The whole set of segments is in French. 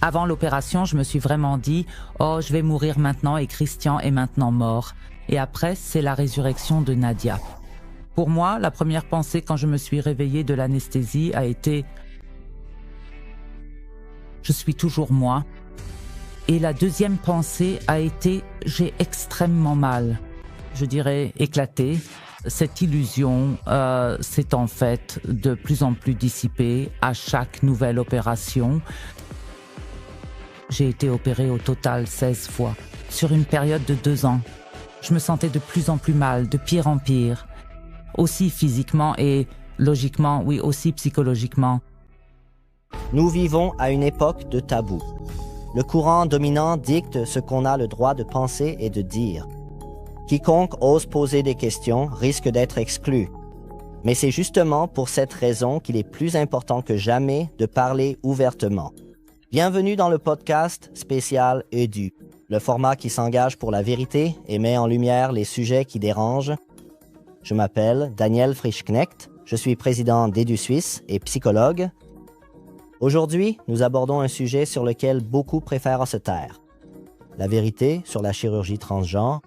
Avant l'opération, je me suis vraiment dit « Oh, je vais mourir maintenant et Christian est maintenant mort. » Et après, c'est la résurrection de Nadia. Pour moi, la première pensée quand je me suis réveillée de l'anesthésie a été « Je suis toujours moi ». Et la deuxième pensée a été « J'ai extrêmement mal ». Je dirais éclaté. Cette illusion s'est en fait de plus en plus dissipée à chaque nouvelle opération. J'ai été opérée au total 16 fois, sur une période de 2 ans. Je me sentais de plus en plus mal, de pire en pire. Aussi physiquement et logiquement, oui, aussi psychologiquement. Nous vivons à une époque de tabou. Le courant dominant dicte ce qu'on a le droit de penser et de dire. Quiconque ose poser des questions risque d'être exclu. Mais c'est justement pour cette raison qu'il est plus important que jamais de parler ouvertement. Bienvenue dans le podcast spécial EDU, le format qui s'engage pour la vérité et met en lumière les sujets qui dérangent. Je m'appelle Daniel Frischknecht, je suis président d'EDU Suisse et psychologue. Aujourd'hui, nous abordons un sujet sur lequel beaucoup préfèrent se taire. La vérité sur la chirurgie transgenre.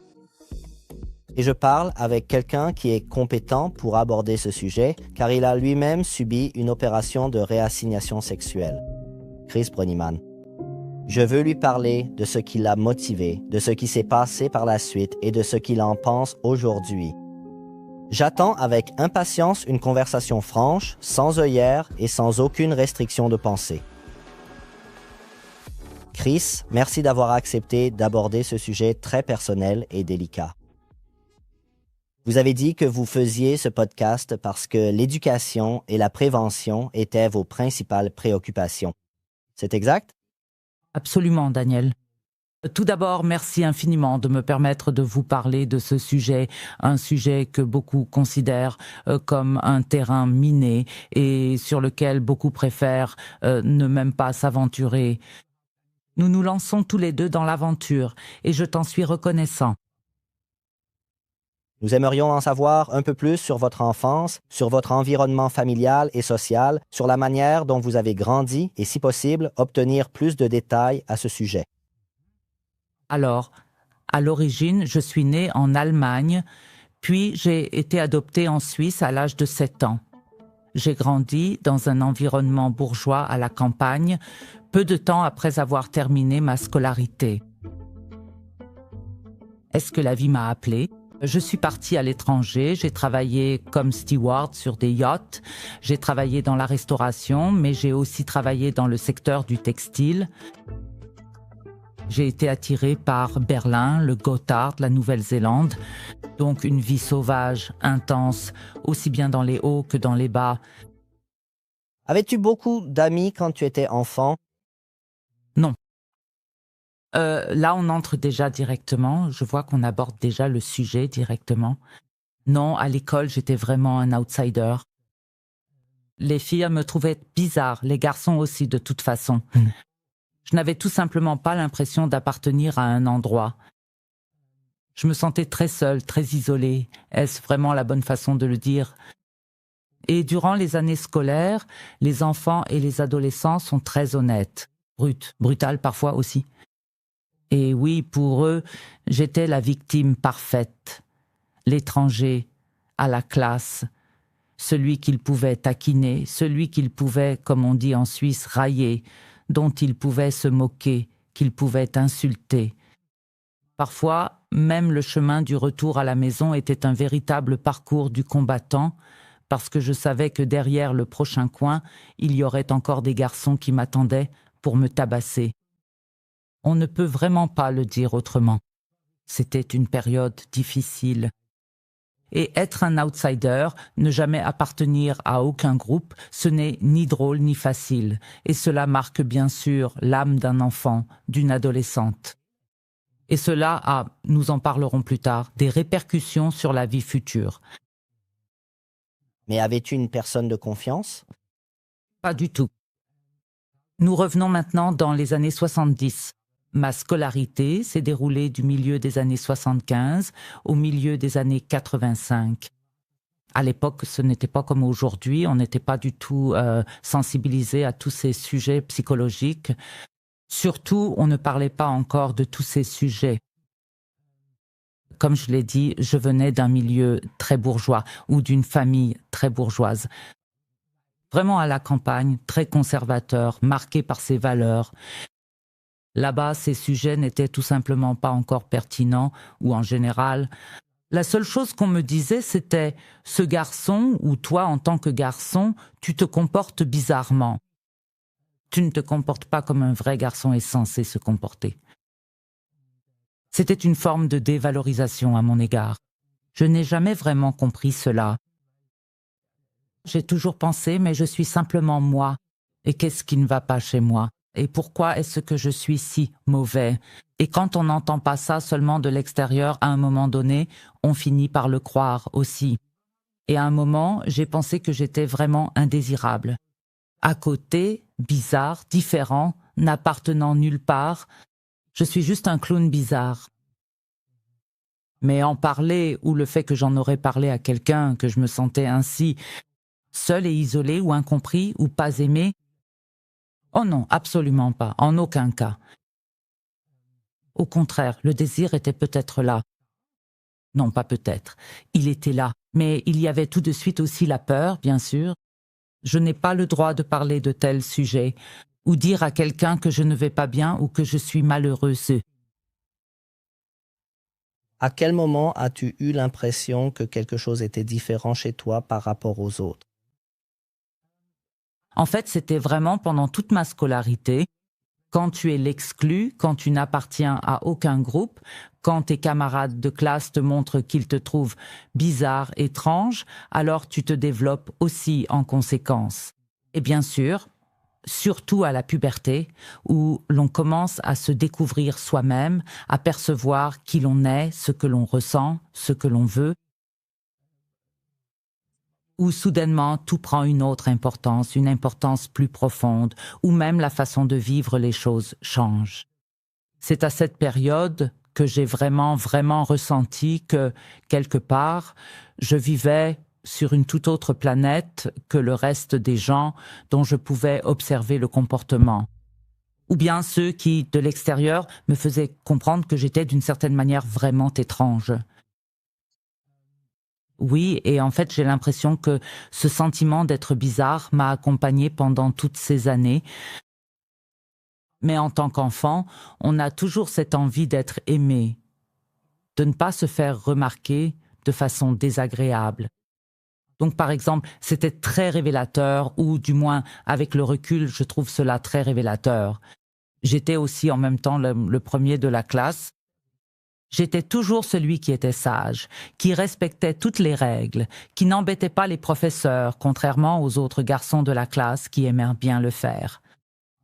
Et je parle avec quelqu'un qui est compétent pour aborder ce sujet, car il a lui-même subi une opération de réassignation sexuelle. Chris Brönnimann. Je veux lui parler de ce qui l'a motivé, de ce qui s'est passé par la suite et de ce qu'il en pense aujourd'hui. J'attends avec impatience une conversation franche, sans œillères et sans aucune restriction de pensée. Chris, merci d'avoir accepté d'aborder ce sujet très personnel et délicat. Vous avez dit que vous faisiez ce podcast parce que l'éducation et la prévention étaient vos principales préoccupations. C'est exact? Absolument, Daniel. Tout d'abord, merci infiniment de me permettre de vous parler de ce sujet, un sujet que beaucoup considèrent comme un terrain miné et sur lequel beaucoup préfèrent ne même pas s'aventurer. Nous nous lançons tous les deux dans l'aventure et je t'en suis reconnaissant. Nous aimerions en savoir un peu plus sur votre enfance, sur votre environnement familial et social, sur la manière dont vous avez grandi et, si possible, obtenir plus de détails à ce sujet. Alors, à l'origine, je suis née en Allemagne, puis j'ai été adoptée en Suisse à l'âge de 7 ans. J'ai grandi dans un environnement bourgeois à la campagne, peu de temps après avoir terminé ma scolarité. Est-ce que la vie m'a appelée ? Je suis partie à l'étranger, j'ai travaillé comme steward sur des yachts, j'ai travaillé dans la restauration, mais j'ai aussi travaillé dans le secteur du textile. J'ai été attirée par Berlin, le Gotthard, la Nouvelle-Zélande, donc une vie sauvage, intense, aussi bien dans les hauts que dans les bas. Avais-tu beaucoup d'amis quand tu étais enfant? Non. Là, on entre déjà directement. Je vois qu'on aborde déjà le sujet directement. Non, à l'école, j'étais vraiment un outsider. Les filles me trouvaient bizarre, les garçons aussi, de toute façon. Je n'avais tout simplement pas l'impression d'appartenir à un endroit. Je me sentais très seule, très isolée. Est-ce vraiment la bonne façon de le dire? Et durant les années scolaires, les enfants et les adolescents sont très honnêtes, brutales parfois aussi. Et oui, pour eux, j'étais la victime parfaite, l'étranger à la classe, celui qu'ils pouvaient taquiner, celui qu'ils pouvaient, comme on dit en Suisse, railler, dont ils pouvaient se moquer, qu'ils pouvaient insulter. Parfois, même le chemin du retour à la maison était un véritable parcours du combattant, parce que je savais que derrière le prochain coin, il y aurait encore des garçons qui m'attendaient pour me tabasser. On ne peut vraiment pas le dire autrement. C'était une période difficile. Et être un outsider, ne jamais appartenir à aucun groupe, ce n'est ni drôle ni facile. Et cela marque bien sûr l'âme d'un enfant, d'une adolescente. Et cela a, nous en parlerons plus tard, des répercussions sur la vie future. Mais avais-tu une personne de confiance? Pas du tout. Nous revenons maintenant dans les années 70. Ma scolarité s'est déroulée du milieu des années 75 au milieu des années 85. À l'époque, ce n'était pas comme aujourd'hui, on n'était pas du tout sensibilisé à tous ces sujets psychologiques. Surtout, on ne parlait pas encore de tous ces sujets. Comme je l'ai dit, je venais d'un milieu très bourgeois ou d'une famille très bourgeoise. Vraiment à la campagne, très conservateur, marqué par ses valeurs. Là-bas, ces sujets n'étaient tout simplement pas encore pertinents ou en général. La seule chose qu'on me disait, c'était « ce garçon ou toi en tant que garçon, tu te comportes bizarrement. Tu ne te comportes pas comme un vrai garçon est censé se comporter. » C'était une forme de dévalorisation à mon égard. Je n'ai jamais vraiment compris cela. J'ai toujours pensé, mais je suis simplement moi. Et qu'est-ce qui ne va pas chez moi? Et pourquoi est-ce que je suis si mauvais? Et quand on n'entend pas ça seulement de l'extérieur, à un moment donné, on finit par le croire aussi. Et à un moment, j'ai pensé que j'étais vraiment indésirable. À côté, bizarre, différent, n'appartenant nulle part, je suis juste un clown bizarre. Mais en parler, ou le fait que j'en aurais parlé à quelqu'un, que je me sentais ainsi, seul et isolé, ou incompris, ou pas aimé, oh non, absolument pas, en aucun cas. Au contraire, le désir était peut-être là. Non, pas peut-être. Il était là. Mais il y avait tout de suite aussi la peur, bien sûr. Je n'ai pas le droit de parler de tels sujets, ou dire à quelqu'un que je ne vais pas bien ou que je suis malheureuse. À quel moment as-tu eu l'impression que quelque chose était différent chez toi par rapport aux autres? En fait, c'était vraiment pendant toute ma scolarité. Quand tu es l'exclu, quand tu n'appartiens à aucun groupe, quand tes camarades de classe te montrent qu'ils te trouvent bizarre, étrange, alors tu te développes aussi en conséquence. Et bien sûr, surtout à la puberté, où l'on commence à se découvrir soi-même, à percevoir qui l'on est, ce que l'on ressent, ce que l'on veut, où soudainement tout prend une autre importance, une importance plus profonde, où même la façon de vivre les choses change. C'est à cette période que j'ai vraiment ressenti que, quelque part, je vivais sur une toute autre planète que le reste des gens dont je pouvais observer le comportement. Ou bien ceux qui, de l'extérieur, me faisaient comprendre que j'étais d'une certaine manière vraiment étrange. Oui, et en fait, j'ai l'impression que ce sentiment d'être bizarre m'a accompagnée pendant toutes ces années. Mais en tant qu'enfant, on a toujours cette envie d'être aimé, de ne pas se faire remarquer de façon désagréable. Donc, par exemple, c'était très révélateur, ou du moins, avec le recul, je trouve cela très révélateur. J'étais aussi en même temps le premier de la classe. J'étais toujours celui qui était sage, qui respectait toutes les règles, qui n'embêtait pas les professeurs, contrairement aux autres garçons de la classe qui aimèrent bien le faire.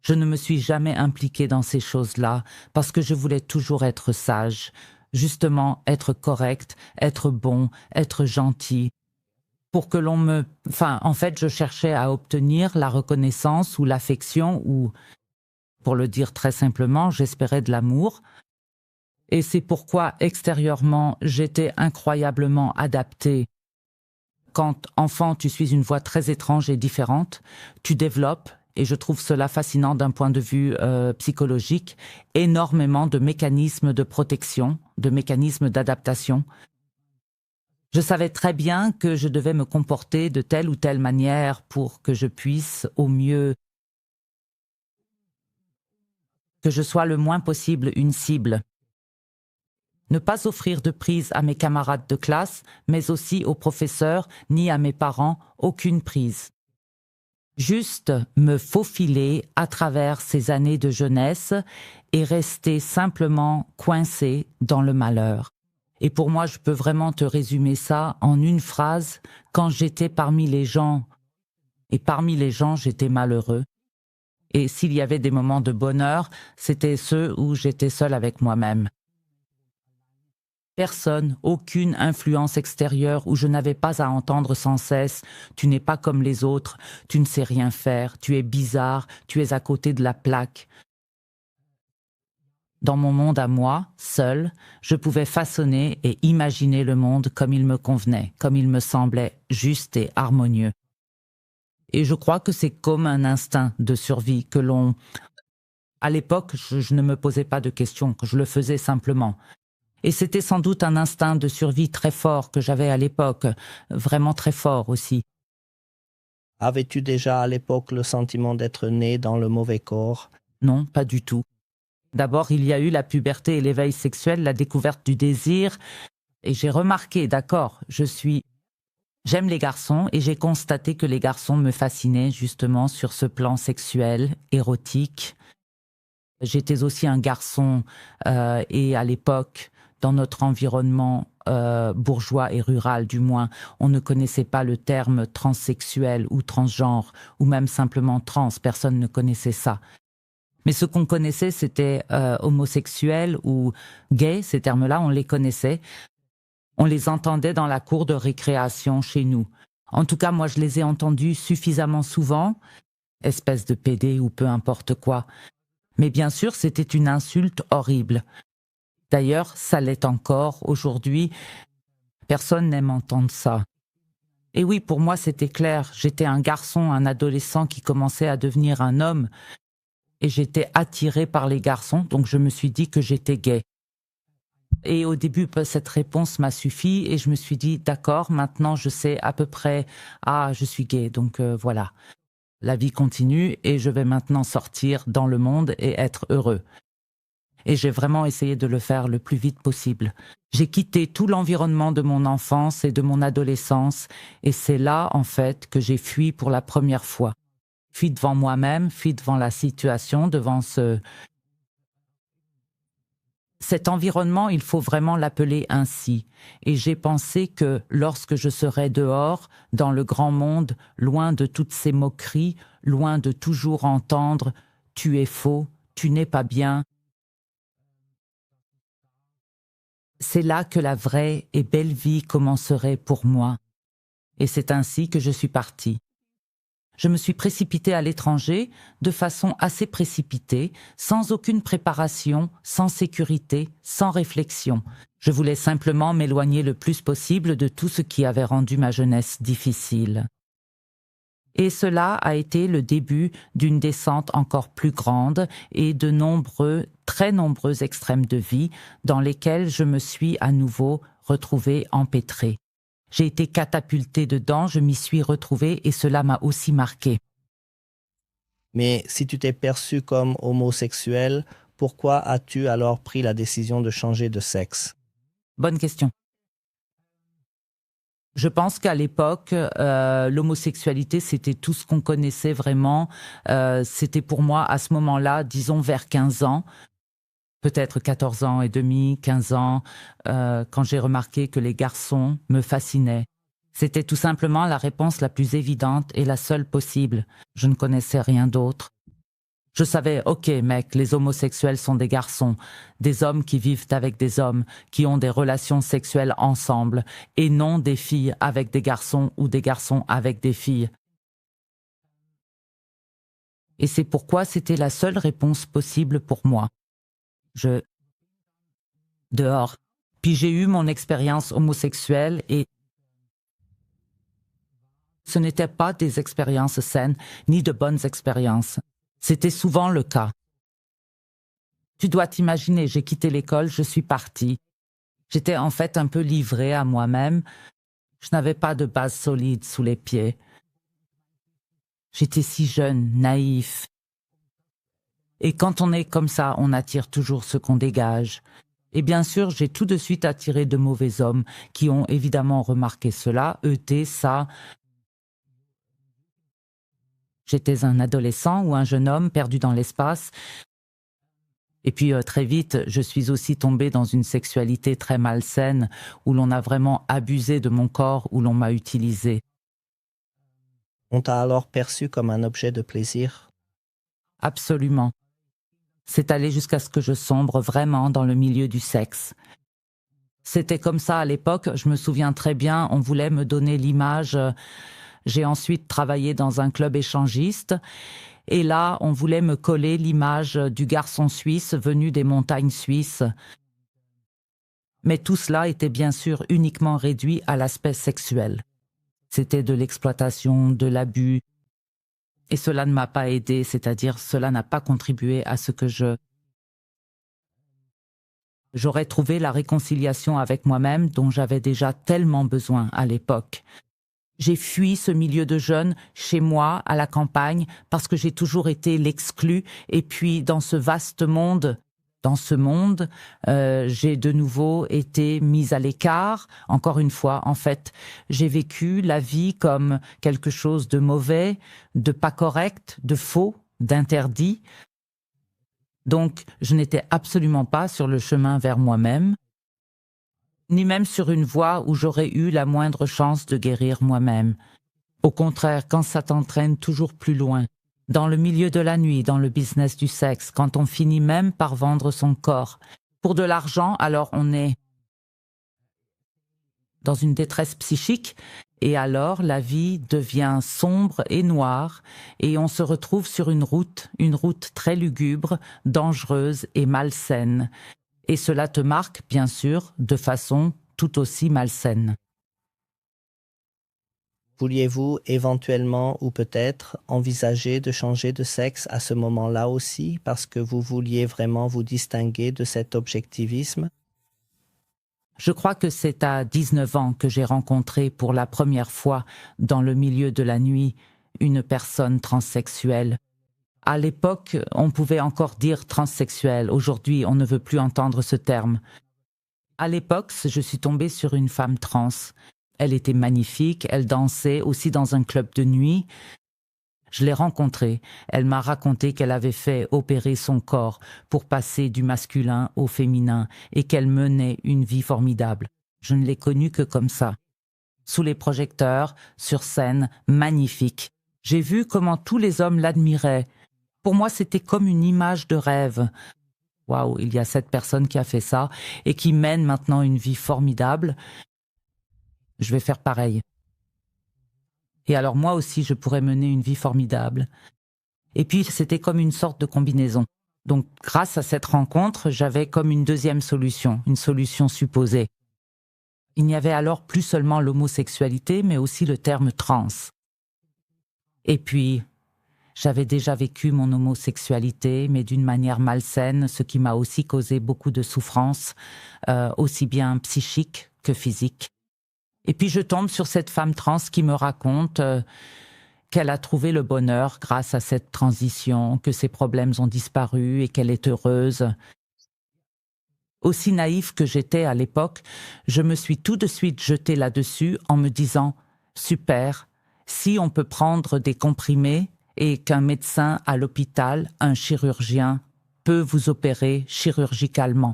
Je ne me suis jamais impliquée dans ces choses-là parce que je voulais toujours être sage, justement être correct, être bon, être gentil, pour que l'on me... Enfin, en fait, je cherchais à obtenir la reconnaissance ou l'affection ou, pour le dire très simplement, j'espérais de l'amour. Et c'est pourquoi, extérieurement, j'étais incroyablement adaptée. Quand, enfant, tu suis une voix très étrange et différente, tu développes, et je trouve cela fascinant d'un point de vue psychologique, énormément de mécanismes de protection, de mécanismes d'adaptation. Je savais très bien que je devais me comporter de telle ou telle manière pour que je puisse, au mieux, que je sois le moins possible une cible. Ne pas offrir de prise à mes camarades de classe, mais aussi aux professeurs ni à mes parents, aucune prise. Juste me faufiler à travers ces années de jeunesse et rester simplement coincé dans le malheur. Et pour moi, je peux vraiment te résumer ça en une phrase. Quand j'étais parmi les gens, et parmi les gens, j'étais malheureux. Et s'il y avait des moments de bonheur, c'était ceux où j'étais seul avec moi-même. Personne, aucune influence extérieure où je n'avais pas à entendre sans cesse « tu n'es pas comme les autres, tu ne sais rien faire, tu es bizarre, tu es à côté de la plaque ». Dans mon monde à moi, seul, je pouvais façonner et imaginer le monde comme il me convenait, comme il me semblait juste et harmonieux. Et je crois que c'est comme un instinct de survie que l'on À l'époque, je ne me posais pas de questions, je le faisais simplement. Et c'était sans doute un instinct de survie très fort que j'avais à l'époque, vraiment très fort aussi. Avais-tu déjà à l'époque le sentiment d'être né dans le mauvais corps? Non, pas du tout. D'abord, il y a eu la puberté et l'éveil sexuel, la découverte du désir, et j'ai remarqué, d'accord, j'aime les garçons, et j'ai constaté que les garçons me fascinaient justement sur ce plan sexuel, érotique. J'étais aussi un garçon, et à l'époque, dans notre environnement bourgeois et rural du moins, on ne connaissait pas le terme transsexuel ou transgenre, ou même simplement trans, personne ne connaissait ça. Mais ce qu'on connaissait, c'était homosexuel ou gay, ces termes-là, on les connaissait. On les entendait dans la cour de récréation chez nous. En tout cas, moi, je les ai entendus suffisamment souvent, espèce de pédé ou peu importe quoi. Mais bien sûr, c'était une insulte horrible. D'ailleurs, ça l'est encore aujourd'hui. Personne n'aime entendre ça. Et oui, pour moi, c'était clair. J'étais un garçon, un adolescent qui commençait à devenir un homme. Et j'étais attirée par les garçons, donc je me suis dit que j'étais gay. Et au début, cette réponse m'a suffi et je me suis dit, d'accord, maintenant je sais à peu près, je suis gay, donc voilà. La vie continue et je vais maintenant sortir dans le monde et être heureux. Et j'ai vraiment essayé de le faire le plus vite possible. J'ai quitté tout l'environnement de mon enfance et de mon adolescence et c'est là, en fait, que j'ai fui pour la première fois. Fui devant moi-même, fui devant la situation, devant cet environnement, il faut vraiment l'appeler ainsi. Et j'ai pensé que lorsque je serai dehors, dans le grand monde, loin de toutes ces moqueries, loin de toujours entendre « tu es faux, tu n'es pas bien », c'est là que la vraie et belle vie commencerait pour moi. Et c'est ainsi que je suis partie. Je me suis précipitée à l'étranger de façon assez précipitée, sans aucune préparation, sans sécurité, sans réflexion. Je voulais simplement m'éloigner le plus possible de tout ce qui avait rendu ma jeunesse difficile. Et cela a été le début d'une descente encore plus grande et de très nombreux extrêmes de vie dans lesquels je me suis à nouveau retrouvée empêtrée. J'ai été catapultée dedans, je m'y suis retrouvée et cela m'a aussi marquée. Mais si tu t'es perçu comme homosexuel, pourquoi as-tu alors pris la décision de changer de sexe? Bonne question. Je pense qu'à l'époque, l'homosexualité, c'était tout ce qu'on connaissait vraiment. C'était pour moi, à ce moment-là, disons vers 15 ans, peut-être 14 ans et demi, 15 ans, quand j'ai remarqué que les garçons me fascinaient. C'était tout simplement la réponse la plus évidente et la seule possible. Je ne connaissais rien d'autre. Je savais, ok mec, les homosexuels sont des garçons, des hommes qui vivent avec des hommes, qui ont des relations sexuelles ensemble, et non des filles avec des garçons ou des garçons avec des filles. Et c'est pourquoi c'était la seule réponse possible pour moi. Dehors. Puis j'ai eu mon expérience homosexuelle et ce n'étaient pas des expériences saines, ni de bonnes expériences. C'était souvent le cas. Tu dois t'imaginer, j'ai quitté l'école, je suis partie. J'étais en fait un peu livrée à moi-même. Je n'avais pas de base solide sous les pieds. J'étais si jeune, naïf. Et quand on est comme ça, on attire toujours ce qu'on dégage. Et bien sûr, j'ai tout de suite attiré de mauvais hommes qui ont évidemment remarqué cela, ça. J'étais un adolescent ou un jeune homme perdu dans l'espace. Et puis très vite, je suis aussi tombée dans une sexualité très malsaine où l'on a vraiment abusé de mon corps, où l'on m'a utilisée. On t'a alors perçu comme un objet de plaisir? Absolument. C'est allé jusqu'à ce que je sombre vraiment dans le milieu du sexe. C'était comme ça à l'époque, je me souviens très bien, on voulait me donner l'image. J'ai ensuite travaillé dans un club échangiste et là, on voulait me coller l'image du garçon suisse venu des montagnes suisses. Mais tout cela était bien sûr uniquement réduit à l'aspect sexuel. C'était de l'exploitation, de l'abus. Et cela ne m'a pas aidé, c'est-à-dire cela n'a pas contribué à ce que j'aurais trouvé la réconciliation avec moi-même dont j'avais déjà tellement besoin à l'époque. J'ai fui ce milieu de jeunes chez moi, à la campagne, parce que j'ai toujours été l'exclu. Et puis, dans ce vaste monde, j'ai de nouveau été mise à l'écart. Encore une fois, en fait, j'ai vécu la vie comme quelque chose de mauvais, de pas correct, de faux, d'interdit. Donc, je n'étais absolument pas sur le chemin vers moi-même, ni même sur une voie où j'aurais eu la moindre chance de guérir moi-même. Au contraire, quand ça t'entraîne toujours plus loin, dans le milieu de la nuit, dans le business du sexe, quand on finit même par vendre son corps pour de l'argent, alors on est dans une détresse psychique et alors la vie devient sombre et noire et on se retrouve sur une route très lugubre, dangereuse et malsaine. Et cela te marque, bien sûr, de façon tout aussi malsaine. Vouliez-vous éventuellement ou peut-être envisager de changer de sexe à ce moment-là aussi parce que vous vouliez vraiment vous distinguer de cet objectivisme? Je crois que c'est à 19 ans que j'ai rencontré pour la première fois dans le milieu de la nuit une personne transsexuelle. À l'époque, on pouvait encore dire transsexuel. Aujourd'hui, on ne veut plus entendre ce terme. À l'époque, je suis tombée sur une femme trans. Elle était magnifique, elle dansait aussi dans un club de nuit. Je l'ai rencontrée, elle m'a raconté qu'elle avait fait opérer son corps pour passer du masculin au féminin et qu'elle menait une vie formidable. Je ne l'ai connue que comme ça. Sous les projecteurs, sur scène, magnifique. J'ai vu comment tous les hommes l'admiraient. Pour moi, c'était comme une image de rêve. Waouh, il y a cette personne qui a fait ça et qui mène maintenant une vie formidable. Je vais faire pareil. Et alors moi aussi, je pourrais mener une vie formidable. Et puis, c'était comme une sorte de combinaison. Donc, grâce à cette rencontre, j'avais comme une deuxième solution, une solution supposée. Il n'y avait alors plus seulement l'homosexualité, mais aussi le terme trans. Et puis, j'avais déjà vécu mon homosexualité, mais d'une manière malsaine, ce qui m'a aussi causé beaucoup de souffrance, aussi bien psychique que physique. Et puis je tombe sur cette femme trans qui me raconte qu'elle a trouvé le bonheur grâce à cette transition, que ses problèmes ont disparu et qu'elle est heureuse. Aussi naïve que j'étais à l'époque, je me suis tout de suite jetée là-dessus en me disant « Super, si on peut prendre des comprimés et qu'un médecin à l'hôpital, un chirurgien, peut vous opérer chirurgicalement.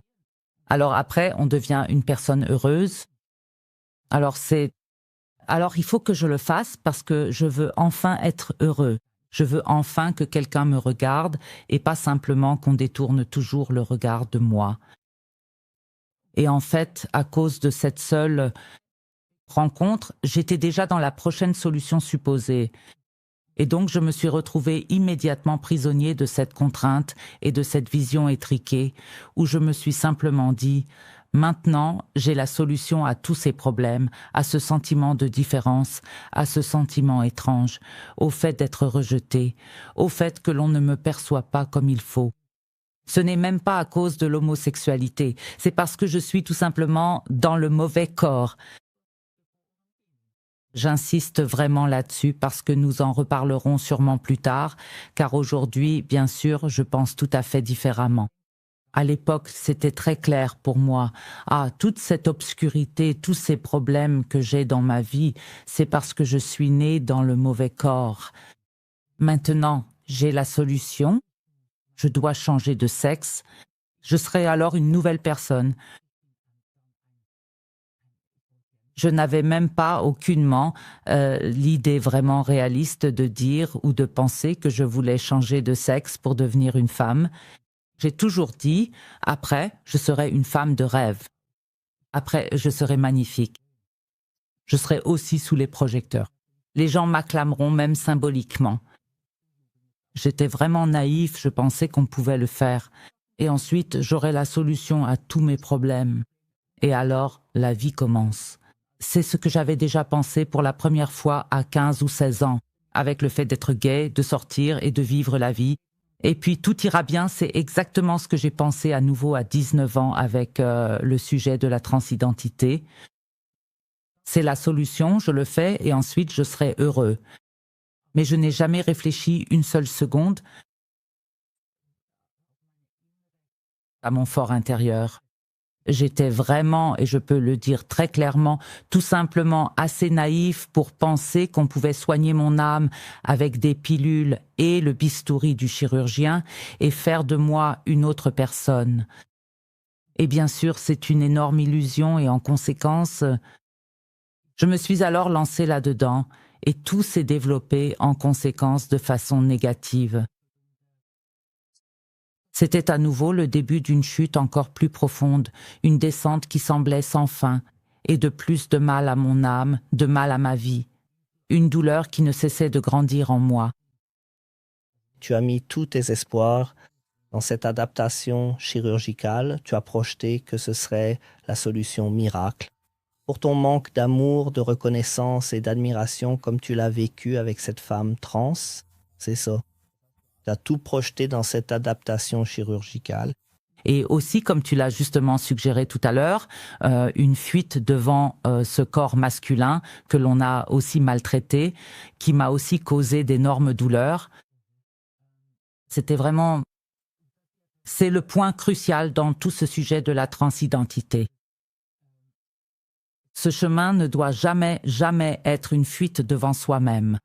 Alors après, on devient une personne heureuse. » Alors il faut que je le fasse parce que je veux enfin être heureux. Je veux enfin que quelqu'un me regarde et pas simplement qu'on détourne toujours le regard de moi. Et en fait, à cause de cette seule rencontre, j'étais déjà dans la prochaine solution supposée. Et donc je me suis retrouvée immédiatement prisonnier de cette contrainte et de cette vision étriquée où je me suis simplement dit « Maintenant, j'ai la solution à tous ces problèmes, à ce sentiment de différence, à ce sentiment étrange, au fait d'être rejeté, au fait que l'on ne me perçoit pas comme il faut. Ce n'est même pas à cause de l'homosexualité, c'est parce que je suis tout simplement dans le mauvais corps. » J'insiste vraiment là-dessus parce que nous en reparlerons sûrement plus tard, car aujourd'hui, bien sûr, je pense tout à fait différemment. À l'époque, c'était très clair pour moi. Ah, toute cette obscurité, tous ces problèmes que j'ai dans ma vie, c'est parce que je suis née dans le mauvais corps. Maintenant, j'ai la solution. Je dois changer de sexe. Je serai alors une nouvelle personne. Je n'avais même pas aucunement l'idée vraiment réaliste de dire ou de penser que je voulais changer de sexe pour devenir une femme. J'ai toujours dit, après, je serai une femme de rêve. Après, je serai magnifique. Je serai aussi sous les projecteurs. Les gens m'acclameront même symboliquement. J'étais vraiment naïf, je pensais qu'on pouvait le faire. Et ensuite, j'aurai la solution à tous mes problèmes. Et alors, la vie commence. C'est ce que j'avais déjà pensé pour la première fois à 15 ou 16 ans. avec le fait d'être gay, de sortir et de vivre la vie. Et puis tout ira bien, c'est exactement ce que j'ai pensé à nouveau à 19 ans avec le sujet de la transidentité. C'est la solution, je le fais et ensuite je serai heureux. Mais je n'ai jamais réfléchi une seule seconde à mon fort intérieur. J'étais vraiment, et je peux le dire très clairement, tout simplement assez naïf pour penser qu'on pouvait soigner mon âme avec des pilules et le bistouri du chirurgien et faire de moi une autre personne. Et bien sûr, c'est une énorme illusion et en conséquence, je me suis alors lancée là-dedans et tout s'est développé en conséquence de façon négative. C'était à nouveau le début d'une chute encore plus profonde, une descente qui semblait sans fin, et de plus de mal à mon âme, de mal à ma vie, une douleur qui ne cessait de grandir en moi. Tu as mis tous tes espoirs dans cette adaptation chirurgicale, tu as projeté que ce serait la solution miracle. Pour ton manque d'amour, de reconnaissance et d'admiration comme tu l'as vécu avec cette femme trans, c'est ça. Tu as tout projeté dans cette adaptation chirurgicale. Et aussi, comme tu l'as justement suggéré tout à l'heure, une fuite devant ce corps masculin que l'on a aussi maltraité, qui m'a aussi causé d'énormes douleurs. C'était vraiment... C'est le point crucial dans tout ce sujet de la transidentité. Ce chemin ne doit jamais, jamais être une fuite devant soi-même.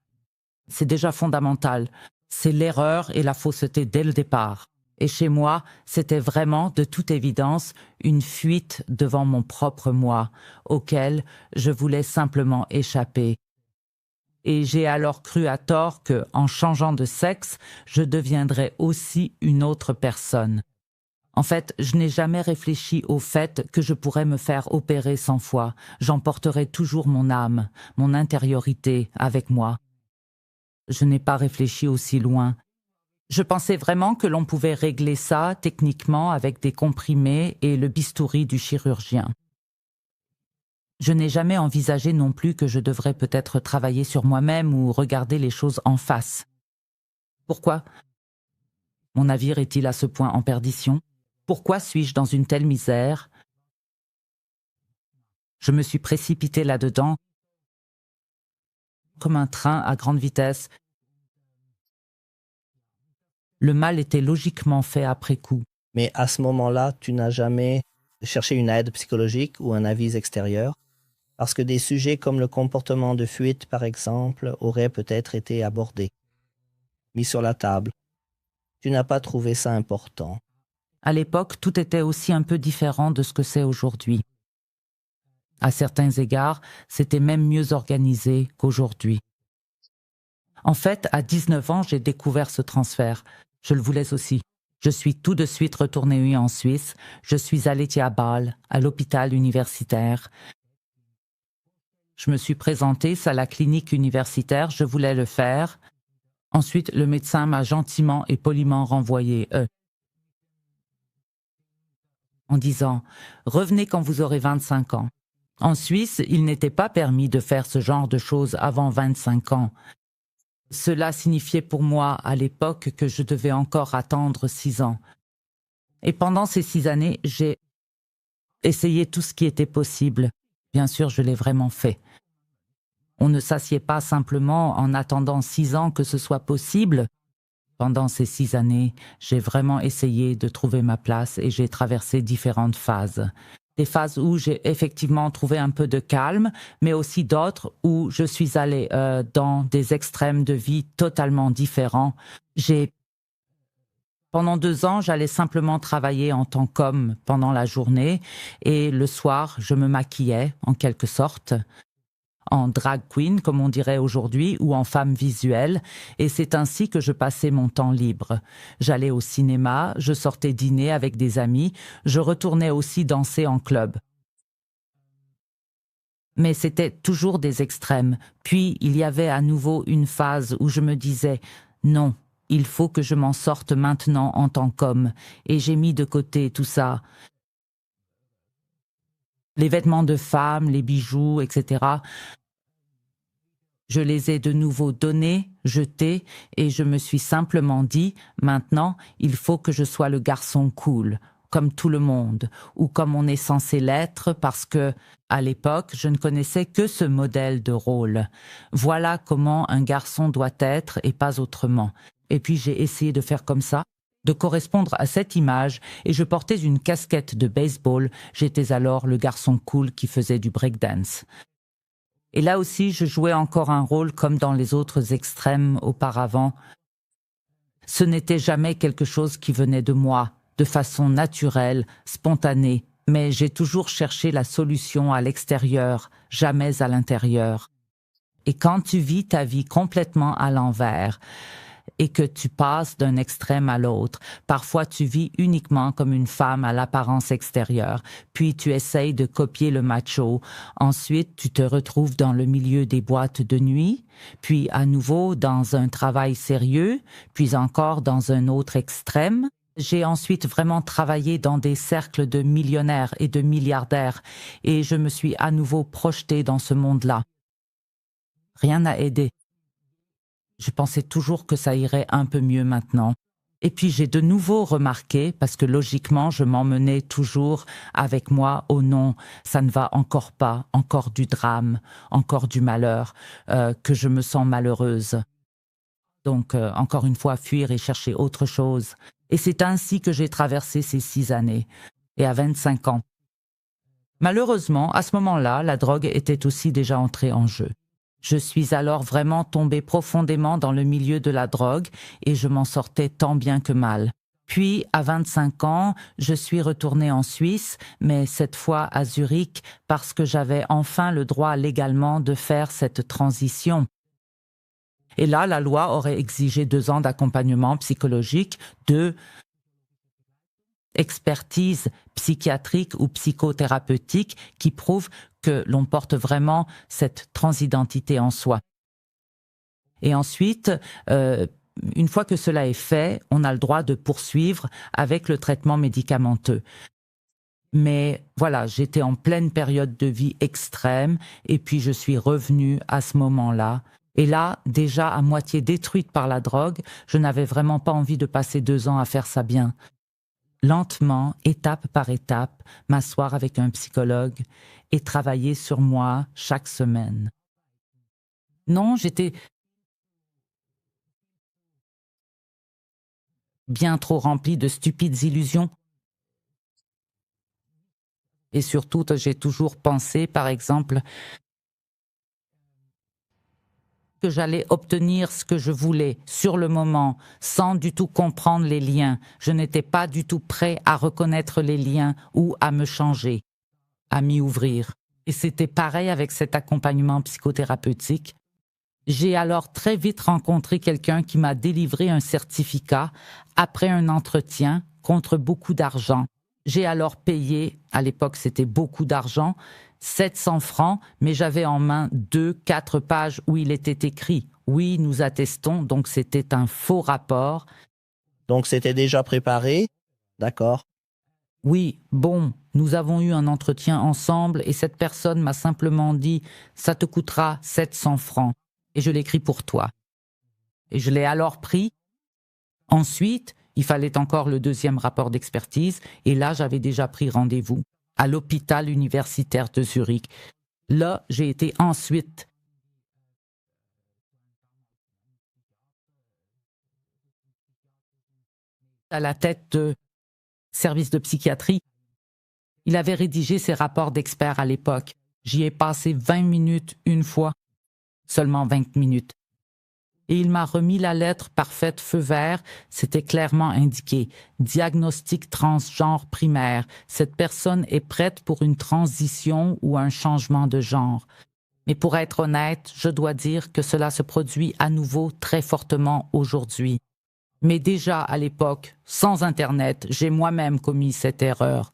C'est déjà fondamental. C'est l'erreur et la fausseté dès le départ. Et chez moi, c'était vraiment, de toute évidence, une fuite devant mon propre moi, auquel je voulais simplement échapper. Et j'ai alors cru à tort que, en changeant de sexe, je deviendrais aussi une autre personne. En fait, je n'ai jamais réfléchi au fait que je pourrais me faire opérer 100 fois. J'emporterai toujours mon âme, mon intériorité avec moi. Je n'ai pas réfléchi aussi loin. Je pensais vraiment que l'on pouvait régler ça techniquement avec des comprimés et le bistouri du chirurgien. Je n'ai jamais envisagé non plus que je devrais peut-être travailler sur moi-même ou regarder les choses en face. Pourquoi mon navire est-il à ce point en perdition? Pourquoi suis-je dans une telle misère? Je me suis précipité là-dedans comme un train à grande vitesse. Le mal était logiquement fait après coup. Mais à ce moment-là, tu n'as jamais cherché une aide psychologique ou un avis extérieur? Parce que des sujets comme le comportement de fuite, par exemple, auraient peut-être été abordés, mis sur la table. Tu n'as pas trouvé ça important. À l'époque, tout était aussi un peu différent de ce que c'est aujourd'hui. À certains égards, c'était même mieux organisé qu'aujourd'hui. En fait, à 19 ans, j'ai découvert ce transfert. Je le voulais aussi. Je suis tout de suite retournée en Suisse. Je suis allée à Bâle, à l'hôpital universitaire. Je me suis présentée à la clinique universitaire, je voulais le faire. Ensuite, le médecin m'a gentiment et poliment renvoyé, en disant « Revenez quand vous aurez 25 ans ». En Suisse, il n'était pas permis de faire ce genre de choses avant 25 ans. Cela signifiait pour moi à l'époque que je devais encore attendre 6 ans. Et pendant ces 6 années, j'ai essayé tout ce qui était possible. Bien sûr, je l'ai vraiment fait. On ne s'assied pas simplement en attendant 6 ans que ce soit possible. Pendant ces 6 années, j'ai vraiment essayé de trouver ma place et j'ai traversé différentes phases. Des phases où j'ai effectivement trouvé un peu de calme, mais aussi d'autres où je suis allée dans des extrêmes de vie totalement différents. Pendant 2 ans, j'allais simplement travailler en tant qu'homme pendant la journée et le soir, je me maquillais en quelque sorte, en drag queen, comme on dirait aujourd'hui, ou en femme visuelle, et c'est ainsi que je passais mon temps libre. J'allais au cinéma, je sortais dîner avec des amis, je retournais aussi danser en club. Mais c'était toujours des extrêmes. Puis il y avait à nouveau une phase où je me disais « Non, il faut que je m'en sorte maintenant en tant qu'homme », et j'ai mis de côté tout ça. Les vêtements de femme, les bijoux, etc. Je les ai de nouveau donnés, jetés, et je me suis simplement dit, maintenant, il faut que je sois le garçon cool, comme tout le monde, ou comme on est censé l'être, parce que, à l'époque, je ne connaissais que ce modèle de rôle. Voilà comment un garçon doit être et pas autrement. Et puis j'ai essayé de faire comme ça, de correspondre à cette image, et je portais une casquette de baseball. J'étais alors le garçon cool qui faisait du breakdance. Et là aussi, je jouais encore un rôle comme dans les autres extrêmes auparavant. Ce n'était jamais quelque chose qui venait de moi, de façon naturelle, spontanée, mais j'ai toujours cherché la solution à l'extérieur, jamais à l'intérieur. Et quand tu vis ta vie complètement à l'envers, et que tu passes d'un extrême à l'autre. Parfois, tu vis uniquement comme une femme à l'apparence extérieure, puis tu essayes de copier le macho. Ensuite, tu te retrouves dans le milieu des boîtes de nuit, puis à nouveau dans un travail sérieux, puis encore dans un autre extrême. J'ai ensuite vraiment travaillé dans des cercles de millionnaires et de milliardaires, et je me suis à nouveau projetée dans ce monde-là. Rien n'a aidé. Je pensais toujours que ça irait un peu mieux maintenant. Et puis j'ai de nouveau remarqué, parce que logiquement je m'emmenais toujours avec moi, oh non, ça ne va encore pas, encore du drame, encore du malheur, que je me sens malheureuse. Donc encore une fois, fuir et chercher autre chose. Et c'est ainsi que j'ai traversé ces 6 années, et à 25 ans. Malheureusement, à ce moment-là, la drogue était aussi déjà entrée en jeu. Je suis alors vraiment tombée profondément dans le milieu de la drogue et je m'en sortais tant bien que mal. Puis, à 25 ans, je suis retournée en Suisse, mais cette fois à Zurich, parce que j'avais enfin le droit légalement de faire cette transition. Et là, la loi aurait exigé 2 ans d'accompagnement psychologique, de expertise psychiatrique ou psychothérapeutique qui prouve que l'on porte vraiment cette transidentité en soi. Et ensuite, une fois que cela est fait, on a le droit de poursuivre avec le traitement médicamenteux. Mais voilà, j'étais en pleine période de vie extrême et puis je suis revenue à ce moment-là. Et là, déjà à moitié détruite par la drogue, je n'avais vraiment pas envie de passer 2 ans à faire ça bien. Lentement, étape par étape, m'asseoir avec un psychologue et travailler sur moi chaque semaine. Non, j'étais bien trop remplie de stupides illusions. Et surtout, j'ai toujours pensé, par exemple, que j'allais obtenir ce que je voulais sur le moment, sans du tout comprendre les liens. Je n'étais pas du tout prêt à reconnaître les liens ou à me changer, à m'y ouvrir. Et c'était pareil avec cet accompagnement psychothérapeutique. J'ai alors très vite rencontré quelqu'un qui m'a délivré un certificat après un entretien contre beaucoup d'argent. J'ai alors payé, à l'époque c'était beaucoup d'argent, 700 francs, mais j'avais en main 2-4 pages où il était écrit « Oui, nous attestons », donc c'était un faux rapport. Donc c'était déjà préparé, d'accord. Oui, bon, nous avons eu un entretien ensemble et cette personne m'a simplement dit « Ça te coûtera 700 francs et je l'écris pour toi ». Et je l'ai alors pris. Ensuite, il fallait encore le 2e rapport d'expertise et là, j'avais déjà pris rendez-vous à l'hôpital universitaire de Zurich. Là, j'ai été ensuite à la tête de service de psychiatrie. Il avait rédigé ses rapports d'experts à l'époque. J'y ai passé 20 minutes une fois, seulement 20 minutes. Et il m'a remis la lettre parfaite feu vert, c'était clairement indiqué. Diagnostic transgenre primaire. Cette personne est prête pour une transition ou un changement de genre. Mais pour être honnête, je dois dire que cela se produit à nouveau très fortement aujourd'hui. Mais déjà à l'époque, sans Internet, j'ai moi-même commis cette erreur.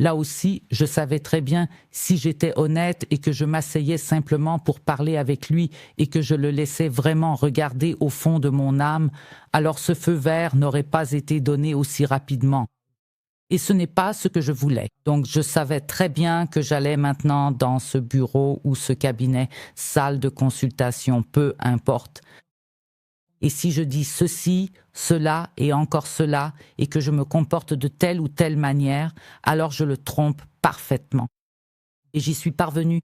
Là aussi, je savais très bien, si j'étais honnête et que je m'asseyais simplement pour parler avec lui et que je le laissais vraiment regarder au fond de mon âme, alors ce feu vert n'aurait pas été donné aussi rapidement. Et ce n'est pas ce que je voulais. Donc je savais très bien que j'allais maintenant dans ce bureau ou ce cabinet, salle de consultation, peu importe. Et si je dis ceci, cela et encore cela, et que je me comporte de telle ou telle manière, alors je le trompe parfaitement. Et j'y suis parvenue.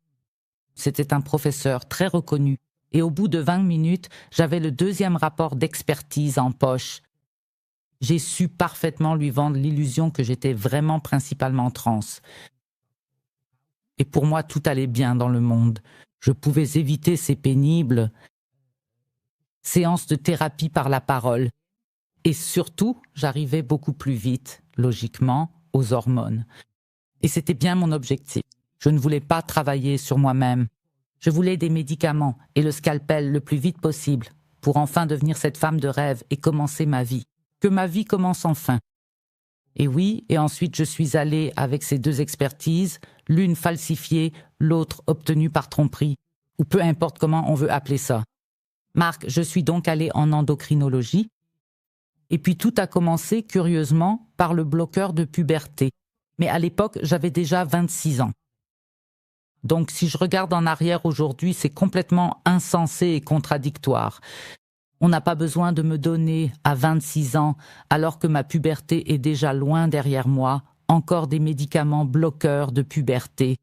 C'était un professeur très reconnu. Et au bout de 20 minutes, j'avais le 2e rapport d'expertise en poche. J'ai su parfaitement lui vendre l'illusion que j'étais vraiment principalement trans. Et pour moi, tout allait bien dans le monde. Je pouvais éviter ces pénibles séances de thérapie par la parole. Et surtout, j'arrivais beaucoup plus vite, logiquement, aux hormones. Et c'était bien mon objectif. Je ne voulais pas travailler sur moi-même. Je voulais des médicaments et le scalpel le plus vite possible pour enfin devenir cette femme de rêve et commencer ma vie. Que ma vie commence enfin. Et oui, et ensuite je suis allée avec ces 2 expertises, l'une falsifiée, l'autre obtenue par tromperie, ou peu importe comment on veut appeler ça. Marc, je suis donc allée en endocrinologie, et puis tout a commencé, curieusement, par le bloqueur de puberté. Mais à l'époque, j'avais déjà 26 ans. Donc si je regarde en arrière aujourd'hui, c'est complètement insensé et contradictoire. On n'a pas besoin de me donner, à 26 ans, alors que ma puberté est déjà loin derrière moi, encore des médicaments bloqueurs de puberté.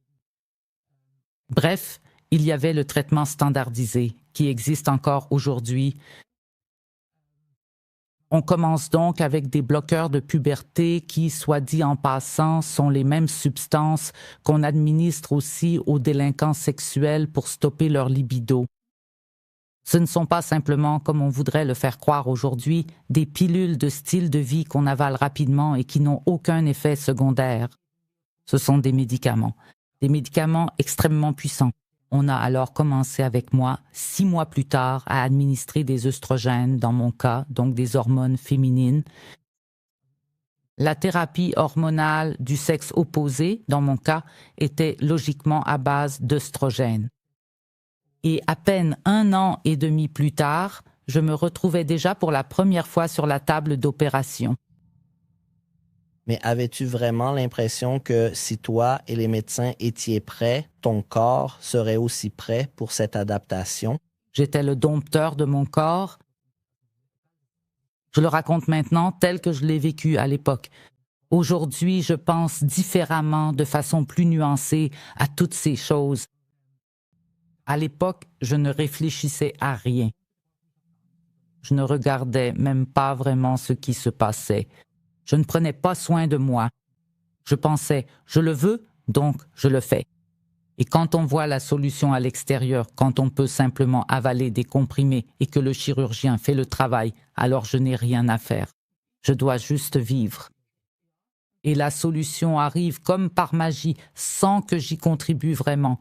Bref, il y avait le traitement standardisé, qui existe encore aujourd'hui. On commence donc avec des bloqueurs de puberté qui, soit dit en passant, sont les mêmes substances qu'on administre aussi aux délinquants sexuels pour stopper leur libido. Ce ne sont pas simplement, comme on voudrait le faire croire aujourd'hui, des pilules de style de vie qu'on avale rapidement et qui n'ont aucun effet secondaire. Ce sont des médicaments extrêmement puissants. On a alors commencé avec moi, 6 mois plus tard, à administrer des œstrogènes, dans mon cas, donc des hormones féminines. La thérapie hormonale du sexe opposé, dans mon cas, était logiquement à base d'œstrogènes. Et à peine 1 an et demi plus tard, je me retrouvais déjà pour la première fois sur la table d'opération. Mais avais-tu vraiment l'impression que si toi et les médecins étiez prêts, ton corps serait aussi prêt pour cette adaptation? J'étais le dompteur de mon corps. Je le raconte maintenant tel que je l'ai vécu à l'époque. Aujourd'hui, je pense différemment, de façon plus nuancée, à toutes ces choses. À l'époque, je ne réfléchissais à rien. Je ne regardais même pas vraiment ce qui se passait. Je ne prenais pas soin de moi. Je pensais, je le veux, donc je le fais. Et quand on voit la solution à l'extérieur, quand on peut simplement avaler des comprimés et que le chirurgien fait le travail, alors je n'ai rien à faire. Je dois juste vivre. Et la solution arrive comme par magie, sans que j'y contribue vraiment.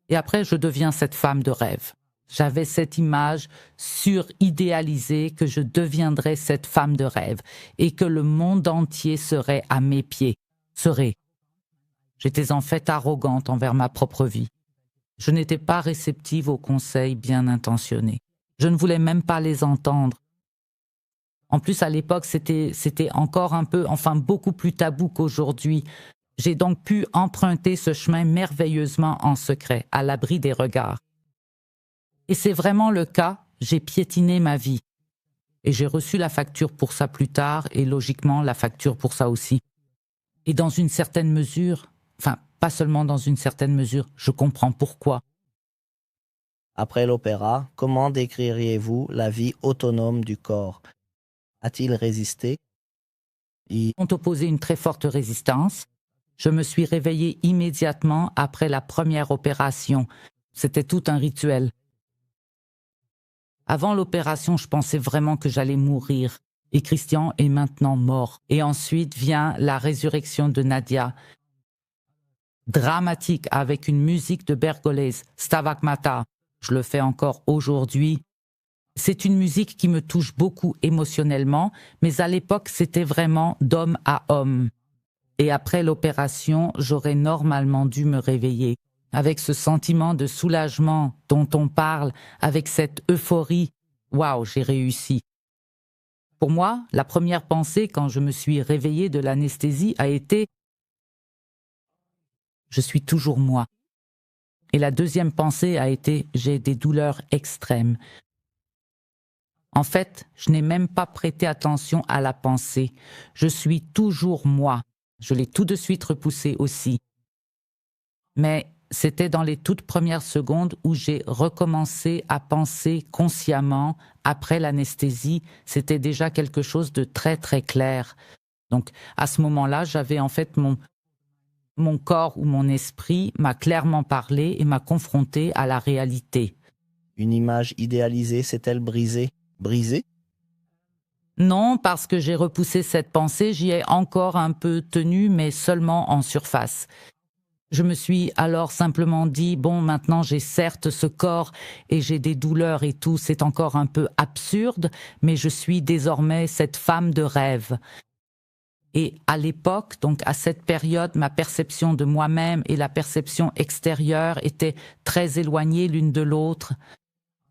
Et après, je deviens cette femme de rêve. J'avais cette image suridéalisée que je deviendrais cette femme de rêve et que le monde entier serait à mes pieds. J'étais en fait arrogante envers ma propre vie. Je n'étais pas réceptive aux conseils bien intentionnés. Je ne voulais même pas les entendre. En plus, à l'époque, c'était encore un peu, enfin beaucoup plus tabou qu'aujourd'hui. J'ai donc pu emprunter ce chemin merveilleusement en secret, à l'abri des regards. Et c'est vraiment le cas, j'ai piétiné ma vie. Et j'ai reçu la facture pour ça plus tard, et logiquement la facture pour ça aussi. Et dans une certaine mesure, enfin pas seulement dans une certaine mesure, je comprends pourquoi. Après l'opéra, comment décririez-vous la vie autonome du corps? A-t-il résisté? Ils ont opposé une très forte résistance. Je me suis réveillée immédiatement après la première opération. C'était tout un rituel. Avant l'opération, je pensais vraiment que j'allais mourir. Et Christian est maintenant mort. Et ensuite vient la résurrection de Nadia. Dramatique, avec une musique de Bergolese, Stabat Mater. Je le fais encore aujourd'hui. C'est une musique qui me touche beaucoup émotionnellement, mais à l'époque, c'était vraiment d'homme à homme. Et après l'opération, j'aurais normalement dû me réveiller, avec ce sentiment de soulagement dont on parle, avec cette euphorie. Waouh, j'ai réussi. Pour moi, la première pensée quand je me suis réveillée de l'anesthésie a été « Je suis toujours moi ». Et la deuxième pensée a été « J'ai des douleurs extrêmes ». En fait, je n'ai même pas prêté attention à la pensée. Je suis toujours moi. Je l'ai tout de suite repoussée aussi. Mais c'était dans les toutes premières secondes où j'ai recommencé à penser consciemment après l'anesthésie. C'était déjà quelque chose de très très clair. Donc à ce moment-là, j'avais en fait mon corps ou mon esprit m'a clairement parlé et m'a confronté à la réalité. Une image idéalisée s'est-elle brisée? Brisée? Non, parce que j'ai repoussé cette pensée, j'y ai encore un peu tenu, mais seulement en surface. Je me suis alors simplement dit, bon, maintenant j'ai certes ce corps et j'ai des douleurs et tout, c'est encore un peu absurde, mais je suis désormais cette femme de rêve. Et à l'époque, donc à cette période, ma perception de moi-même et la perception extérieure étaient très éloignées l'une de l'autre.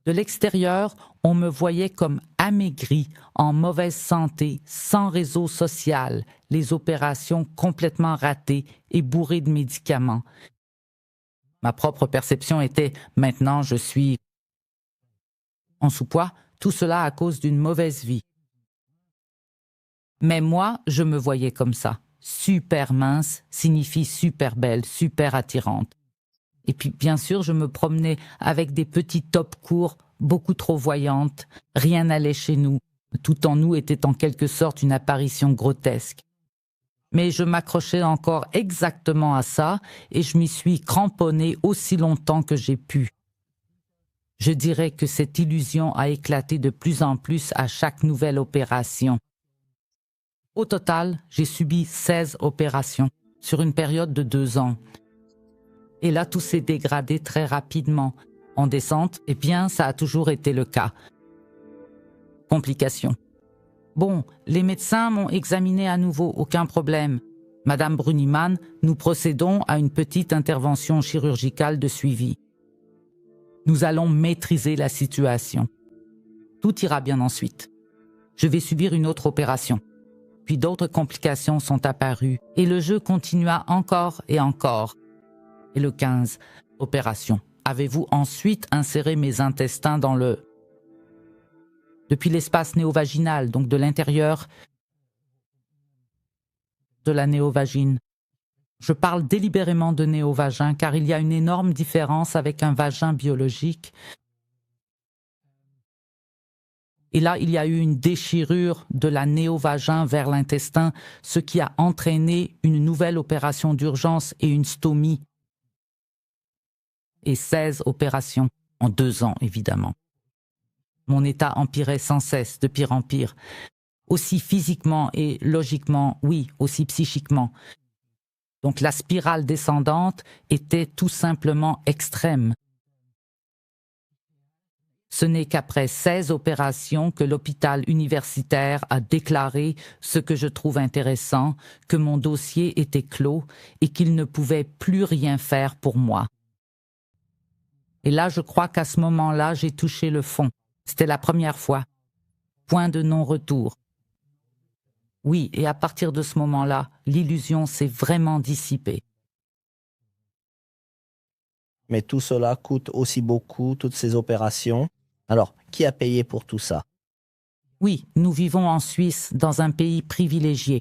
De l'extérieur, on me voyait comme amaigrie, en mauvaise santé, sans réseau social, les opérations complètement ratées et bourrées de médicaments. Ma propre perception était « maintenant je suis en sous-poids, tout cela à cause d'une mauvaise vie ». Mais moi, je me voyais comme ça. Super mince signifie super belle, super attirante. Et puis, bien sûr, je me promenais avec des petits tops courts, beaucoup trop voyantes. Rien n'allait chez nous. Tout en nous était en quelque sorte une apparition grotesque. Mais je m'accrochais encore exactement à ça et je m'y suis cramponnée aussi longtemps que j'ai pu. Je dirais que cette illusion a éclaté de plus en plus à chaque nouvelle opération. Au total, j'ai subi 16 opérations sur une période de 2 ans. Et là, tout s'est dégradé très rapidement. En descente, eh bien, ça a toujours été le cas. Complications. Bon, les médecins m'ont examiné à nouveau, aucun problème. Madame Bruniman, nous procédons à une petite intervention chirurgicale de suivi. Nous allons maîtriser la situation. Tout ira bien ensuite. Je vais subir une autre opération. Puis d'autres complications sont apparues et le jeu continua encore et encore. Et le 15, opération. Avez-vous ensuite inséré mes intestins dans depuis l'espace néovaginal, donc de l'intérieur de la néovagine. Je parle délibérément de néovagin car il y a une énorme différence avec un vagin biologique. Et là, il y a eu une déchirure de la néovagin vers l'intestin, ce qui a entraîné une nouvelle opération d'urgence et une stomie. Et 16 opérations en 2 ans, évidemment. Mon état empirait sans cesse, de pire en pire. Aussi physiquement et logiquement, oui, aussi psychiquement. Donc la spirale descendante était tout simplement extrême. Ce n'est qu'après 16 opérations que l'hôpital universitaire a déclaré ce que je trouve intéressant, que mon dossier était clos et qu'il ne pouvait plus rien faire pour moi. Et là, je crois qu'à ce moment-là, j'ai touché le fond. C'était la première fois. Point de non-retour. Oui, et à partir de ce moment-là, l'illusion s'est vraiment dissipée. Mais tout cela coûte aussi beaucoup, toutes ces opérations. Alors, qui a payé pour tout ça? Oui, nous vivons en Suisse, dans un pays privilégié.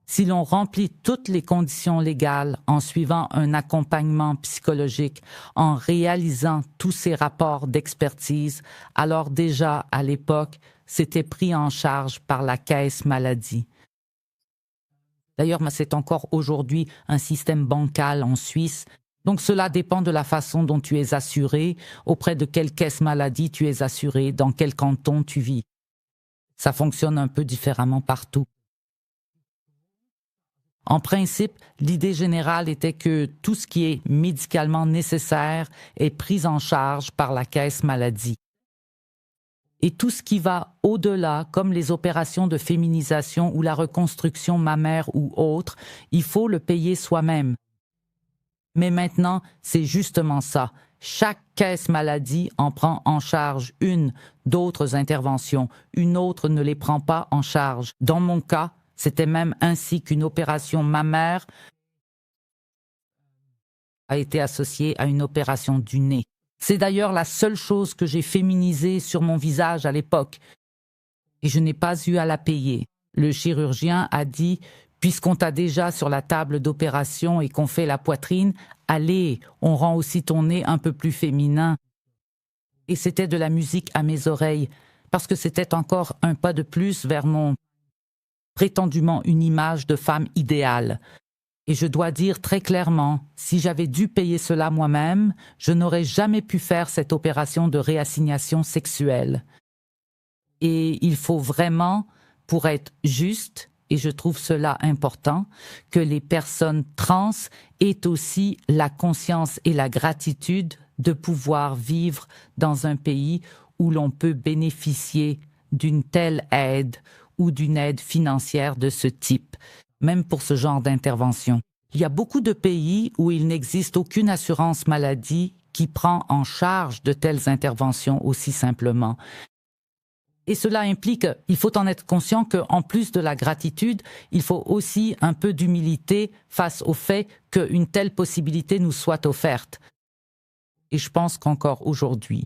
Si l'on remplit toutes les conditions légales en suivant un accompagnement psychologique, en réalisant tous ces rapports d'expertise, alors déjà, à l'époque, c'était pris en charge par la caisse maladie. D'ailleurs, c'est encore aujourd'hui un système bancal en Suisse, donc cela dépend de la façon dont tu es assuré, auprès de quelle caisse maladie tu es assuré, dans quel canton tu vis. Ça fonctionne un peu différemment partout. En principe, l'idée générale était que tout ce qui est médicalement nécessaire est pris en charge par la caisse maladie. Et tout ce qui va au-delà, comme les opérations de féminisation ou la reconstruction mammaire ou autre, il faut le payer soi-même. Mais maintenant, c'est justement ça. Chaque caisse maladie en prend en charge une, d'autres interventions, une autre ne les prend pas en charge. Dans mon cas, c'était même ainsi qu'une opération mammaire a été associée à une opération du nez. C'est d'ailleurs la seule chose que j'ai féminisée sur mon visage à l'époque. Et je n'ai pas eu à la payer. Le chirurgien a dit « Puisqu'on t'a déjà sur la table d'opération et qu'on fait la poitrine, allez, on rend aussi ton nez un peu plus féminin. » Et c'était de la musique à mes oreilles, parce que c'était encore un pas de plus vers mon prétendument une image de femme idéale. Et je dois dire très clairement, si j'avais dû payer cela moi-même, je n'aurais jamais pu faire cette opération de réassignation sexuelle. Et il faut vraiment, pour être juste, et je trouve cela important, que les personnes trans aient aussi la conscience et la gratitude de pouvoir vivre dans un pays où l'on peut bénéficier d'une telle aide ou d'une aide financière de ce type, même pour ce genre d'intervention. Il y a beaucoup de pays où il n'existe aucune assurance maladie qui prend en charge de telles interventions aussi simplement. Et cela implique, il faut en être conscient qu'en plus de la gratitude, il faut aussi un peu d'humilité face au fait qu'une telle possibilité nous soit offerte. Et je pense qu'encore aujourd'hui,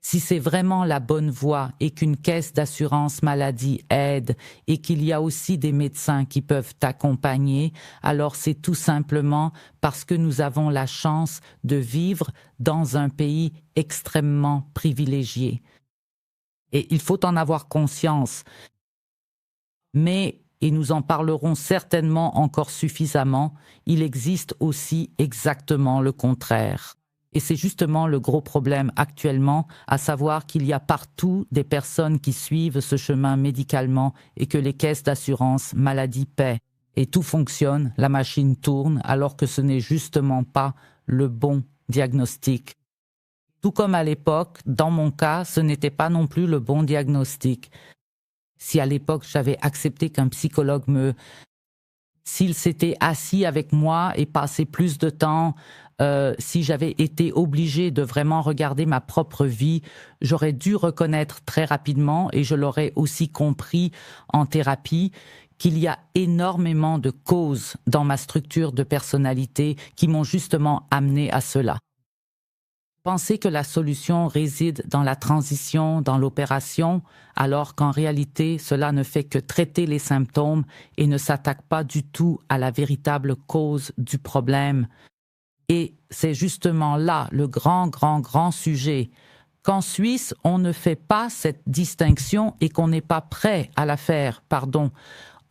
si c'est vraiment la bonne voie et qu'une caisse d'assurance maladie aide et qu'il y a aussi des médecins qui peuvent t'accompagner, alors c'est tout simplement parce que nous avons la chance de vivre dans un pays extrêmement privilégié. Et il faut en avoir conscience. Mais, et nous en parlerons certainement encore suffisamment, il existe aussi exactement le contraire. Et c'est justement le gros problème actuellement, à savoir qu'il y a partout des personnes qui suivent ce chemin médicalement et que les caisses d'assurance maladie paient. Et tout fonctionne, la machine tourne, alors que ce n'est justement pas le bon diagnostic. Tout comme à l'époque, dans mon cas, ce n'était pas non plus le bon diagnostic. Si à l'époque j'avais accepté qu'un psychologue s'il s'était assis avec moi et passé plus de temps, si j'avais été obligée de vraiment regarder ma propre vie, j'aurais dû reconnaître très rapidement, et je l'aurais aussi compris en thérapie, qu'il y a énormément de causes dans ma structure de personnalité qui m'ont justement amené à cela. Penser que la solution réside dans la transition, dans l'opération, alors qu'en réalité, cela ne fait que traiter les symptômes et ne s'attaque pas du tout à la véritable cause du problème. Et c'est justement là le grand sujet. Qu'en Suisse, on ne fait pas cette distinction et qu'on n'est pas prêt à la faire,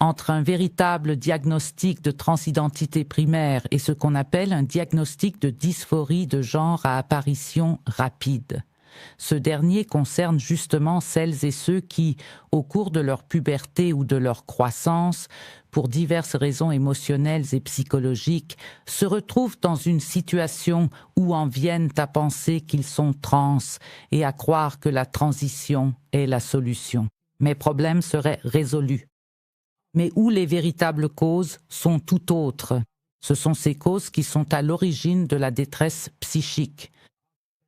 entre un véritable diagnostic de transidentité primaire et ce qu'on appelle un diagnostic de dysphorie de genre à apparition rapide. Ce dernier concerne justement celles et ceux qui, au cours de leur puberté ou de leur croissance, pour diverses raisons émotionnelles et psychologiques, se retrouvent dans une situation où en viennent à penser qu'ils sont trans et à croire que la transition est la solution. Mes problèmes seraient résolus. Mais où les véritables causes sont tout autres. Ce sont ces causes qui sont à l'origine de la détresse psychique.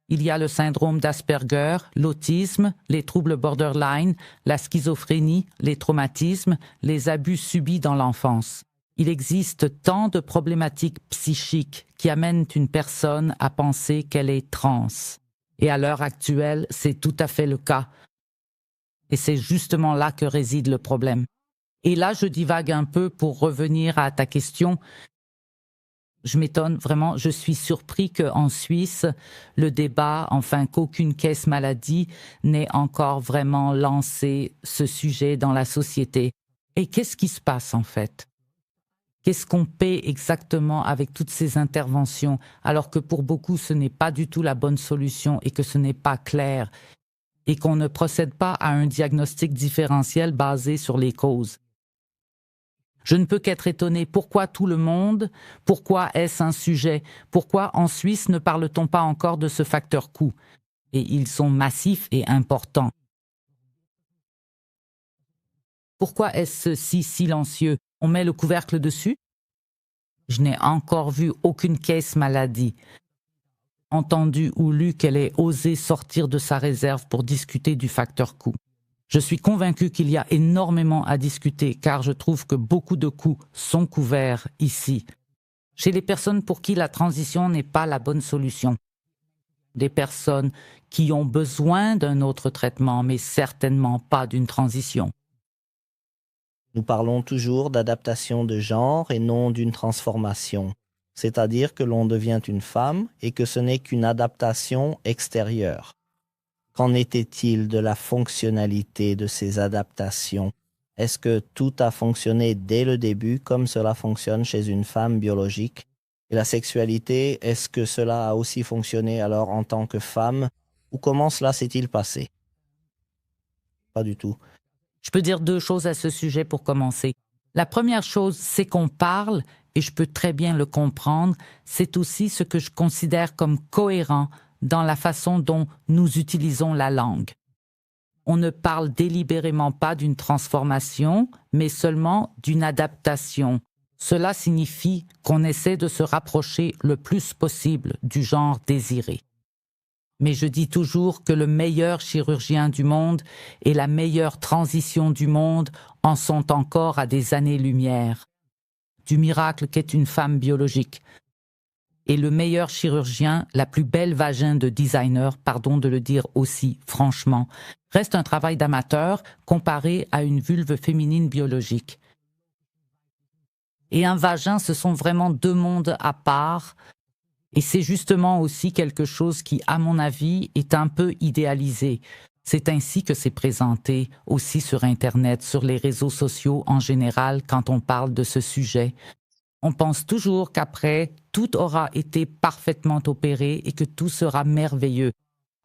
Il y a le syndrome d'Asperger, l'autisme, les troubles borderline, la schizophrénie, les traumatismes, les abus subis dans l'enfance. Il existe tant de problématiques psychiques qui amènent une personne à penser qu'elle est trans. Et à l'heure actuelle, c'est tout à fait le cas. Et c'est justement là que réside le problème. Et là, je divague un peu pour revenir à ta question. Je m'étonne vraiment, je suis surpris qu'en Suisse, le débat, qu'aucune caisse maladie n'ait encore vraiment lancé ce sujet dans la société. Et qu'est-ce qui se passe en fait? Qu'est-ce qu'on paie exactement avec toutes ces interventions, alors que pour beaucoup, ce n'est pas du tout la bonne solution et que ce n'est pas clair, et qu'on ne procède pas à un diagnostic différentiel basé sur les causes? Je ne peux qu'être étonné. Pourquoi tout le monde? Pourquoi est-ce un sujet? Pourquoi en Suisse ne parle-t-on pas encore de ce facteur coût? Et ils sont massifs et importants. Pourquoi est-ce si silencieux? On met le couvercle dessus? Je n'ai encore vu aucune caisse maladie. entendu ou lu qu'elle ait osé sortir de sa réserve pour discuter du facteur coût. Je suis convaincue qu'il y a énormément à discuter car je trouve que beaucoup de coûts sont couverts ici. Chez les personnes pour qui la transition n'est pas la bonne solution. Des personnes qui ont besoin d'un autre traitement, mais certainement pas d'une transition. Nous parlons toujours d'adaptation de genre et non d'une transformation, c'est-à-dire que l'on devient une femme et que ce n'est qu'une adaptation extérieure. Qu'en était-il de la fonctionnalité de ces adaptations? Est-ce que tout a fonctionné dès le début comme cela fonctionne chez une femme biologique? Et la sexualité, est-ce que cela a aussi fonctionné alors en tant que femme? Ou comment cela s'est-il passé? Pas du tout. Je peux dire 2 choses à ce sujet pour commencer. La première chose, c'est qu'on parle, et je peux très bien le comprendre, c'est aussi ce que je considère comme cohérent dans la façon dont nous utilisons la langue. On ne parle délibérément pas d'une transformation, mais seulement d'une adaptation. Cela signifie qu'on essaie de se rapprocher le plus possible du genre désiré. Mais je dis toujours que le meilleur chirurgien du monde et la meilleure transition du monde en sont encore à des années-lumière. Du miracle qu'est une femme biologique. Et le meilleur chirurgien, la plus belle vagin de designer, pardon de le dire aussi franchement, reste un travail d'amateur comparé à une vulve féminine biologique. Et un vagin, ce sont vraiment 2 mondes à part. Et c'est justement aussi quelque chose qui, à mon avis, est un peu idéalisé. C'est ainsi que c'est présenté aussi sur Internet, sur les réseaux sociaux en général, quand on parle de ce sujet. On pense toujours qu'après, tout aura été parfaitement opéré et que tout sera merveilleux.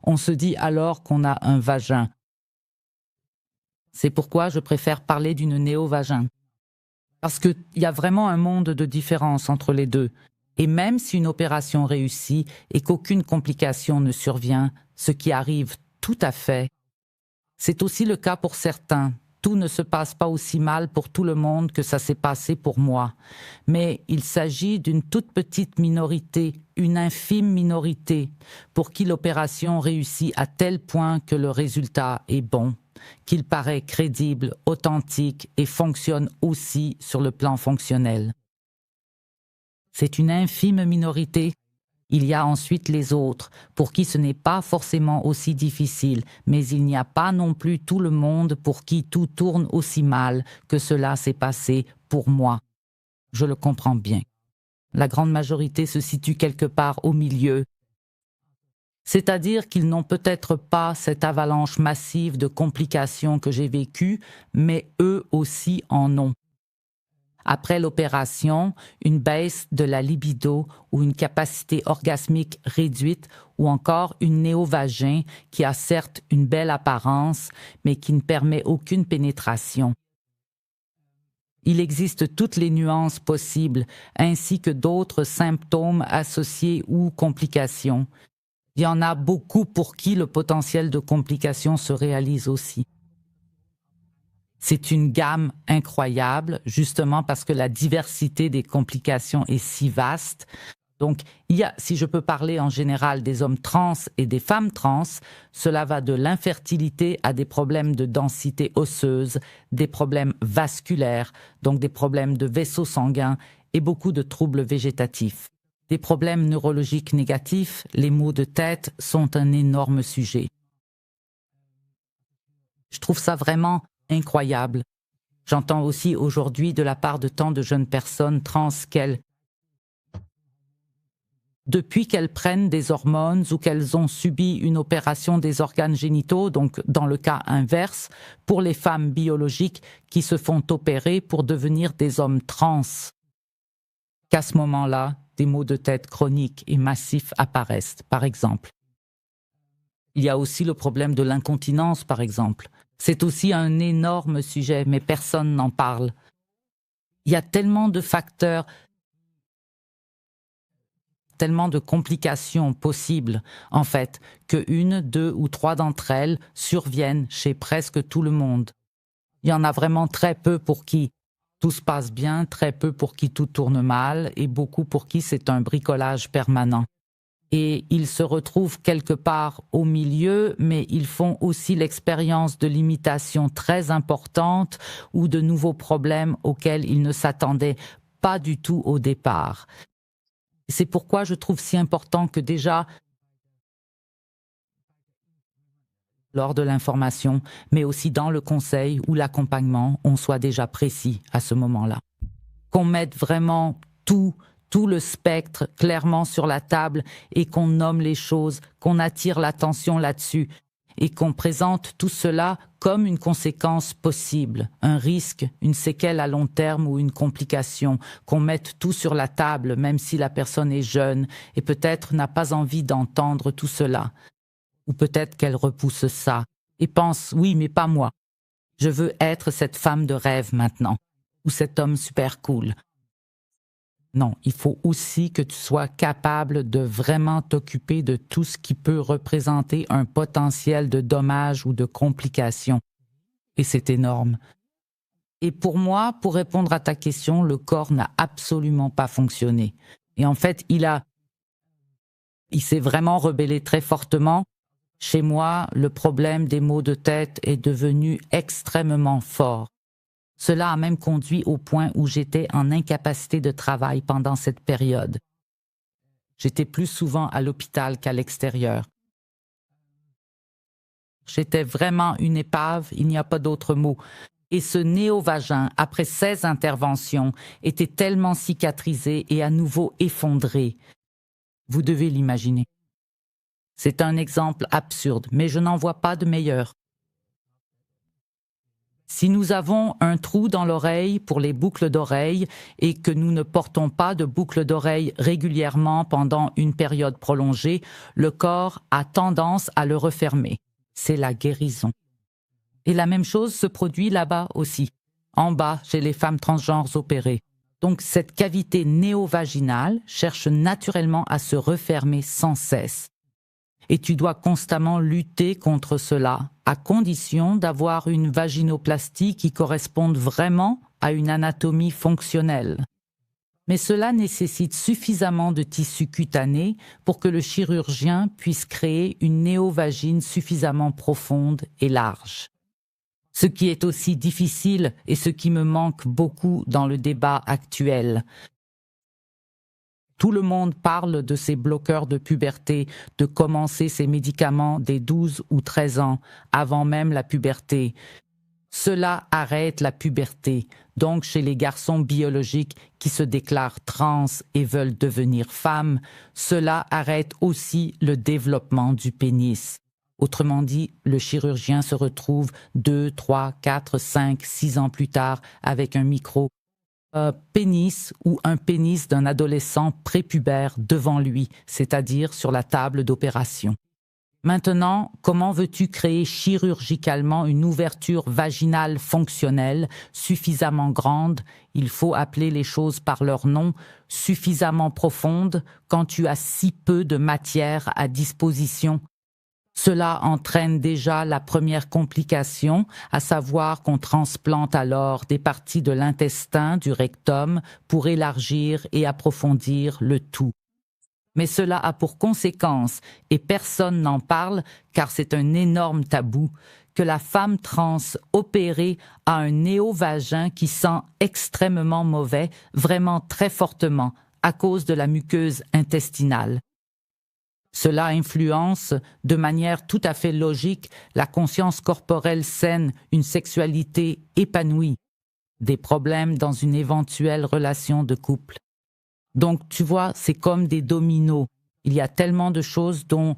On se dit alors qu'on a un vagin. C'est pourquoi je préfère parler d'une néo-vagin. Parce qu'il y a vraiment un monde de différence entre les deux. Et même si une opération réussit et qu'aucune complication ne survient, ce qui arrive tout à fait, c'est aussi le cas pour certains. Tout ne se passe pas aussi mal pour tout le monde que ça s'est passé pour moi. Mais il s'agit d'une toute petite minorité, une infime minorité, pour qui l'opération réussit à tel point que le résultat est bon, qu'il paraît crédible, authentique et fonctionne aussi sur le plan fonctionnel. C'est une infime minorité. Il y a ensuite les autres, pour qui ce n'est pas forcément aussi difficile, mais il n'y a pas non plus tout le monde pour qui tout tourne aussi mal que cela s'est passé pour moi. Je le comprends bien. La grande majorité se situe quelque part au milieu. C'est-à-dire qu'ils n'ont peut-être pas cette avalanche massive de complications que j'ai vécues, mais eux aussi en ont. Après l'opération, une baisse de la libido ou une capacité orgasmique réduite ou encore une néovagin qui a certes une belle apparence mais qui ne permet aucune pénétration. Il existe toutes les nuances possibles ainsi que d'autres symptômes associés ou complications. Il y en a beaucoup pour qui le potentiel de complications se réalise aussi. C'est une gamme incroyable, justement parce que la diversité des complications est si vaste. Donc, il y a, si je peux parler en général des hommes trans et des femmes trans, cela va de l'infertilité à des problèmes de densité osseuse, des problèmes vasculaires, donc des problèmes de vaisseaux sanguins et beaucoup de troubles végétatifs. Des problèmes neurologiques négatifs, les maux de tête sont un énorme sujet. Je trouve ça vraiment incroyable. J'entends aussi aujourd'hui de la part de tant de jeunes personnes trans depuis qu'elles prennent des hormones ou qu'elles ont subi une opération des organes génitaux, donc dans le cas inverse, pour les femmes biologiques qui se font opérer pour devenir des hommes trans, qu'à ce moment-là, des maux de tête chroniques et massifs apparaissent, par exemple. Il y a aussi le problème de l'incontinence, par exemple. C'est aussi un énorme sujet, mais personne n'en parle. Il y a tellement de facteurs, tellement de complications possibles, en fait, que 1, 2 ou 3 d'entre elles surviennent chez presque tout le monde. Il y en a vraiment très peu pour qui tout se passe bien, très peu pour qui tout tourne mal, et beaucoup pour qui c'est un bricolage permanent. et ils se retrouvent quelque part au milieu, mais ils font aussi l'expérience de limitations très importantes ou de nouveaux problèmes auxquels ils ne s'attendaient pas du tout au départ. C'est pourquoi je trouve si important que déjà, lors de l'information, mais aussi dans le conseil ou l'accompagnement, on soit déjà précis à ce moment-là. Qu'on mette vraiment tout le spectre clairement sur la table et qu'on nomme les choses, qu'on attire l'attention là-dessus et qu'on présente tout cela comme une conséquence possible, un risque, une séquelle à long terme ou une complication, qu'on mette tout sur la table même si la personne est jeune et peut-être n'a pas envie d'entendre tout cela. Ou peut-être qu'elle repousse ça et pense « oui, mais pas moi. Je veux être cette femme de rêve maintenant ou cet homme super cool. » Non, il faut aussi que tu sois capable de vraiment t'occuper de tout ce qui peut représenter un potentiel de dommages ou de complications. Et c'est énorme. Et pour moi, pour répondre à ta question, le corps n'a absolument pas fonctionné. Et en fait, il s'est vraiment rebellé très fortement. Chez moi, le problème des maux de tête est devenu extrêmement fort. Cela a même conduit au point où j'étais en incapacité de travail pendant cette période. J'étais plus souvent à l'hôpital qu'à l'extérieur. J'étais vraiment une épave, il n'y a pas d'autre mot. Et ce néovagin, après 16 interventions, était tellement cicatrisé et à nouveau effondré. Vous devez l'imaginer. C'est un exemple absurde, mais je n'en vois pas de meilleur. Si nous avons un trou dans l'oreille pour les boucles d'oreilles et que nous ne portons pas de boucles d'oreilles régulièrement pendant une période prolongée, le corps a tendance à le refermer. C'est la guérison. Et la même chose se produit là-bas aussi, en bas chez les femmes transgenres opérées. Donc cette cavité néovaginale cherche naturellement à se refermer sans cesse. Et tu dois constamment lutter contre cela, à condition d'avoir une vaginoplastie qui corresponde vraiment à une anatomie fonctionnelle. Mais cela nécessite suffisamment de tissu cutané pour que le chirurgien puisse créer une néovagine suffisamment profonde et large. Ce qui est aussi difficile et ce qui me manque beaucoup dans le débat actuel. Tout le monde parle de ces bloqueurs de puberté, de commencer ces médicaments dès 12 ou 13 ans, avant même la puberté. Cela arrête la puberté, donc chez les garçons biologiques qui se déclarent trans et veulent devenir femmes, cela arrête aussi le développement du pénis. Autrement dit, le chirurgien se retrouve 2, 3, 4, 5, 6 ans plus tard avec un micro pénis ou un pénis d'un adolescent prépubère devant lui, c'est-à-dire sur la table d'opération. Maintenant, comment veux-tu créer chirurgicalement une ouverture vaginale fonctionnelle suffisamment grande, il faut appeler les choses par leur nom, suffisamment profonde quand tu as si peu de matière à disposition? Cela entraîne déjà la première complication, à savoir qu'on transplante alors des parties de l'intestin, du rectum, pour élargir et approfondir le tout. Mais cela a pour conséquence, et personne n'en parle car c'est un énorme tabou, que la femme trans opérée a un néovagin qui sent extrêmement mauvais, vraiment très fortement, à cause de la muqueuse intestinale. Cela influence de manière tout à fait logique la conscience corporelle saine, une sexualité épanouie, des problèmes dans une éventuelle relation de couple. Donc tu vois, c'est comme des dominos. Il y a tellement de choses dont,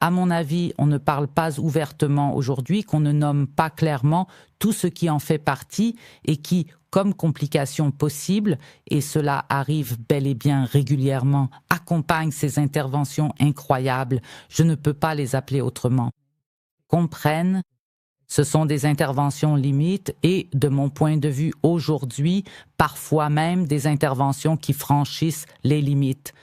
à mon avis, on ne parle pas ouvertement aujourd'hui, qu'on ne nomme pas clairement tout ce qui en fait partie et qui, comme complication possible, et cela arrive bel et bien régulièrement, accompagne ces interventions incroyables, je ne peux pas les appeler autrement. Comprennent, ce sont des interventions limites et, de mon point de vue aujourd'hui, parfois même des interventions qui franchissent les limites.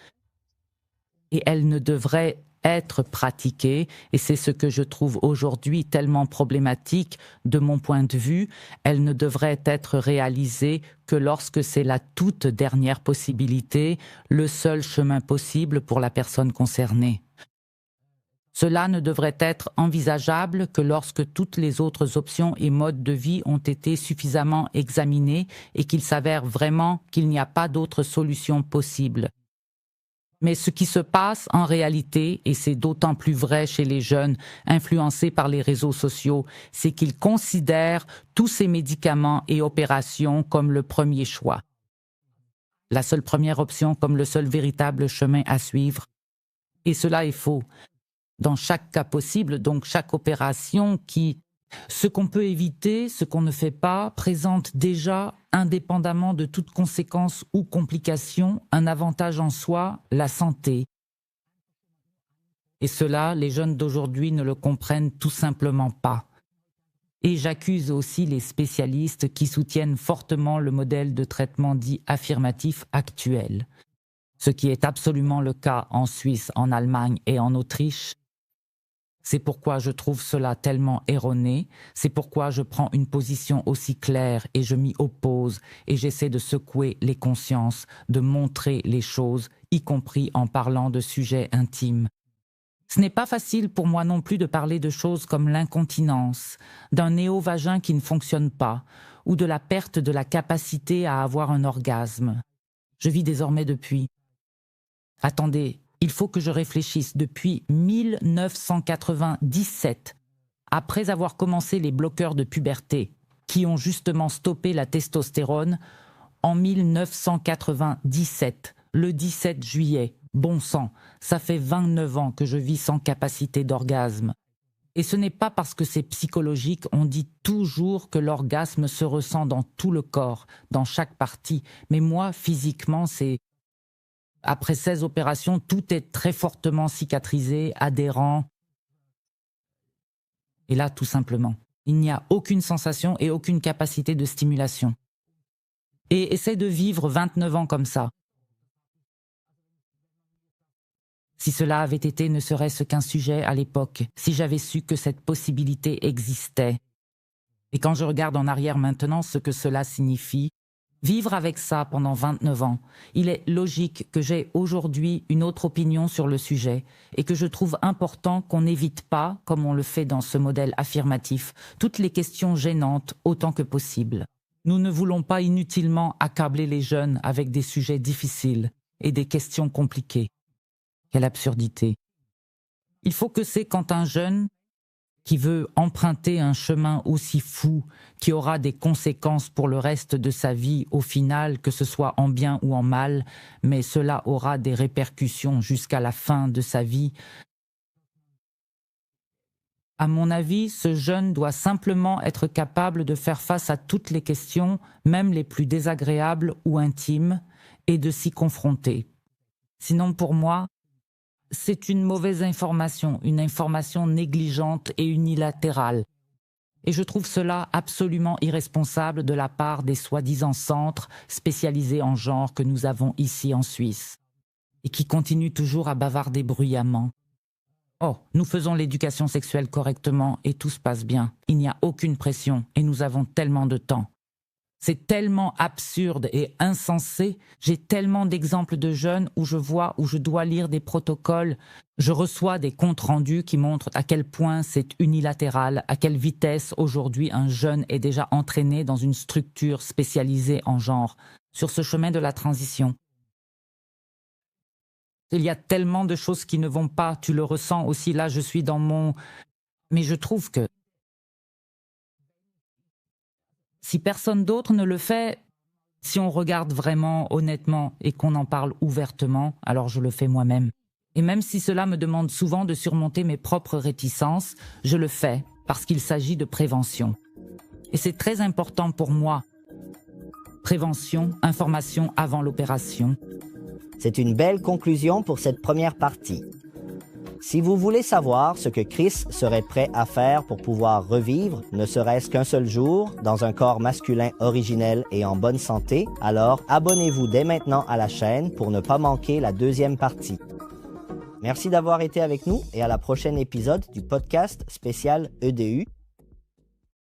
Et elles ne devraient être pratiquée, et c'est ce que je trouve aujourd'hui tellement problématique de mon point de vue. Elle ne devrait être réalisée que lorsque c'est la toute dernière possibilité, le seul chemin possible pour la personne concernée. Cela ne devrait être envisageable que lorsque toutes les autres options et modes de vie ont été suffisamment examinés et qu'il s'avère vraiment qu'il n'y a pas d'autre solution possible. Mais ce qui se passe en réalité, et c'est d'autant plus vrai chez les jeunes influencés par les réseaux sociaux, c'est qu'ils considèrent tous ces médicaments et opérations comme le premier choix. La seule première option comme le seul véritable chemin à suivre. Et cela est faux. Dans chaque cas possible, donc chaque opération ce qu'on peut éviter, ce qu'on ne fait pas, présente déjà, indépendamment de toute conséquence ou complication, un avantage en soi, la santé. Et cela, les jeunes d'aujourd'hui ne le comprennent tout simplement pas. Et j'accuse aussi les spécialistes qui soutiennent fortement le modèle de traitement dit affirmatif actuel. Ce qui est absolument le cas en Suisse, en Allemagne et en Autriche. C'est pourquoi je trouve cela tellement erroné, c'est pourquoi je prends une position aussi claire et je m'y oppose et j'essaie de secouer les consciences, de montrer les choses, y compris en parlant de sujets intimes. Ce n'est pas facile pour moi non plus de parler de choses comme l'incontinence, d'un néovagin qui ne fonctionne pas, ou de la perte de la capacité à avoir un orgasme. Je vis désormais depuis. Attendez. Il faut que je réfléchisse depuis 1997, après avoir commencé les bloqueurs de puberté, qui ont justement stoppé la testostérone, en 1997, le 17 juillet, bon sang, ça fait 29 ans que je vis sans capacité d'orgasme. Et ce n'est pas parce que c'est psychologique, on dit toujours que l'orgasme se ressent dans tout le corps, dans chaque partie, mais moi, physiquement, Après 16 opérations, tout est très fortement cicatrisé, adhérent. Et là, tout simplement, il n'y a aucune sensation et aucune capacité de stimulation. Et essaie de vivre 29 ans comme ça. Si cela avait été ne serait-ce qu'un sujet à l'époque, si j'avais su que cette possibilité existait. Et quand je regarde en arrière maintenant ce que cela signifie, vivre avec ça pendant 29 ans, il est logique que j'ai aujourd'hui une autre opinion sur le sujet et que je trouve important qu'on n'évite pas, comme on le fait dans ce modèle affirmatif, toutes les questions gênantes autant que possible. Nous ne voulons pas inutilement accabler les jeunes avec des sujets difficiles et des questions compliquées. Quelle absurdité. Il faut que c'est quand un jeune qui veut emprunter un chemin aussi fou, qui aura des conséquences pour le reste de sa vie au final, que ce soit en bien ou en mal, mais cela aura des répercussions jusqu'à la fin de sa vie. À mon avis, ce jeune doit simplement être capable de faire face à toutes les questions, même les plus désagréables ou intimes, et de s'y confronter. Sinon, pour moi, c'est une mauvaise information, une information négligente et unilatérale. Et je trouve cela absolument irresponsable de la part des soi-disant centres spécialisés en genre que nous avons ici en Suisse, et qui continuent toujours à bavarder bruyamment. Oh, nous faisons l'éducation sexuelle correctement et tout se passe bien. Il n'y a aucune pression et nous avons tellement de temps. C'est tellement absurde et insensé. J'ai tellement d'exemples de jeunes où je dois lire des protocoles. Je reçois des comptes rendus qui montrent à quel point c'est unilatéral, à quelle vitesse aujourd'hui un jeune est déjà entraîné dans une structure spécialisée en genre, sur ce chemin de la transition. Il y a tellement de choses qui ne vont pas, tu le ressens aussi, là je suis dans mon... Mais je trouve que si personne d'autre ne le fait, si on regarde vraiment honnêtement et qu'on en parle ouvertement, alors je le fais moi-même. Et même si cela me demande souvent de surmonter mes propres réticences, je le fais parce qu'il s'agit de prévention. Et c'est très important pour moi. Prévention, information avant l'opération. C'est une belle conclusion pour cette première partie. Si vous voulez savoir ce que Chris serait prêt à faire pour pouvoir revivre, ne serait-ce qu'un seul jour, dans un corps masculin originel et en bonne santé, alors abonnez-vous dès maintenant à la chaîne pour ne pas manquer la deuxième partie. Merci d'avoir été avec nous et à la prochaine épisode du podcast spécial EDU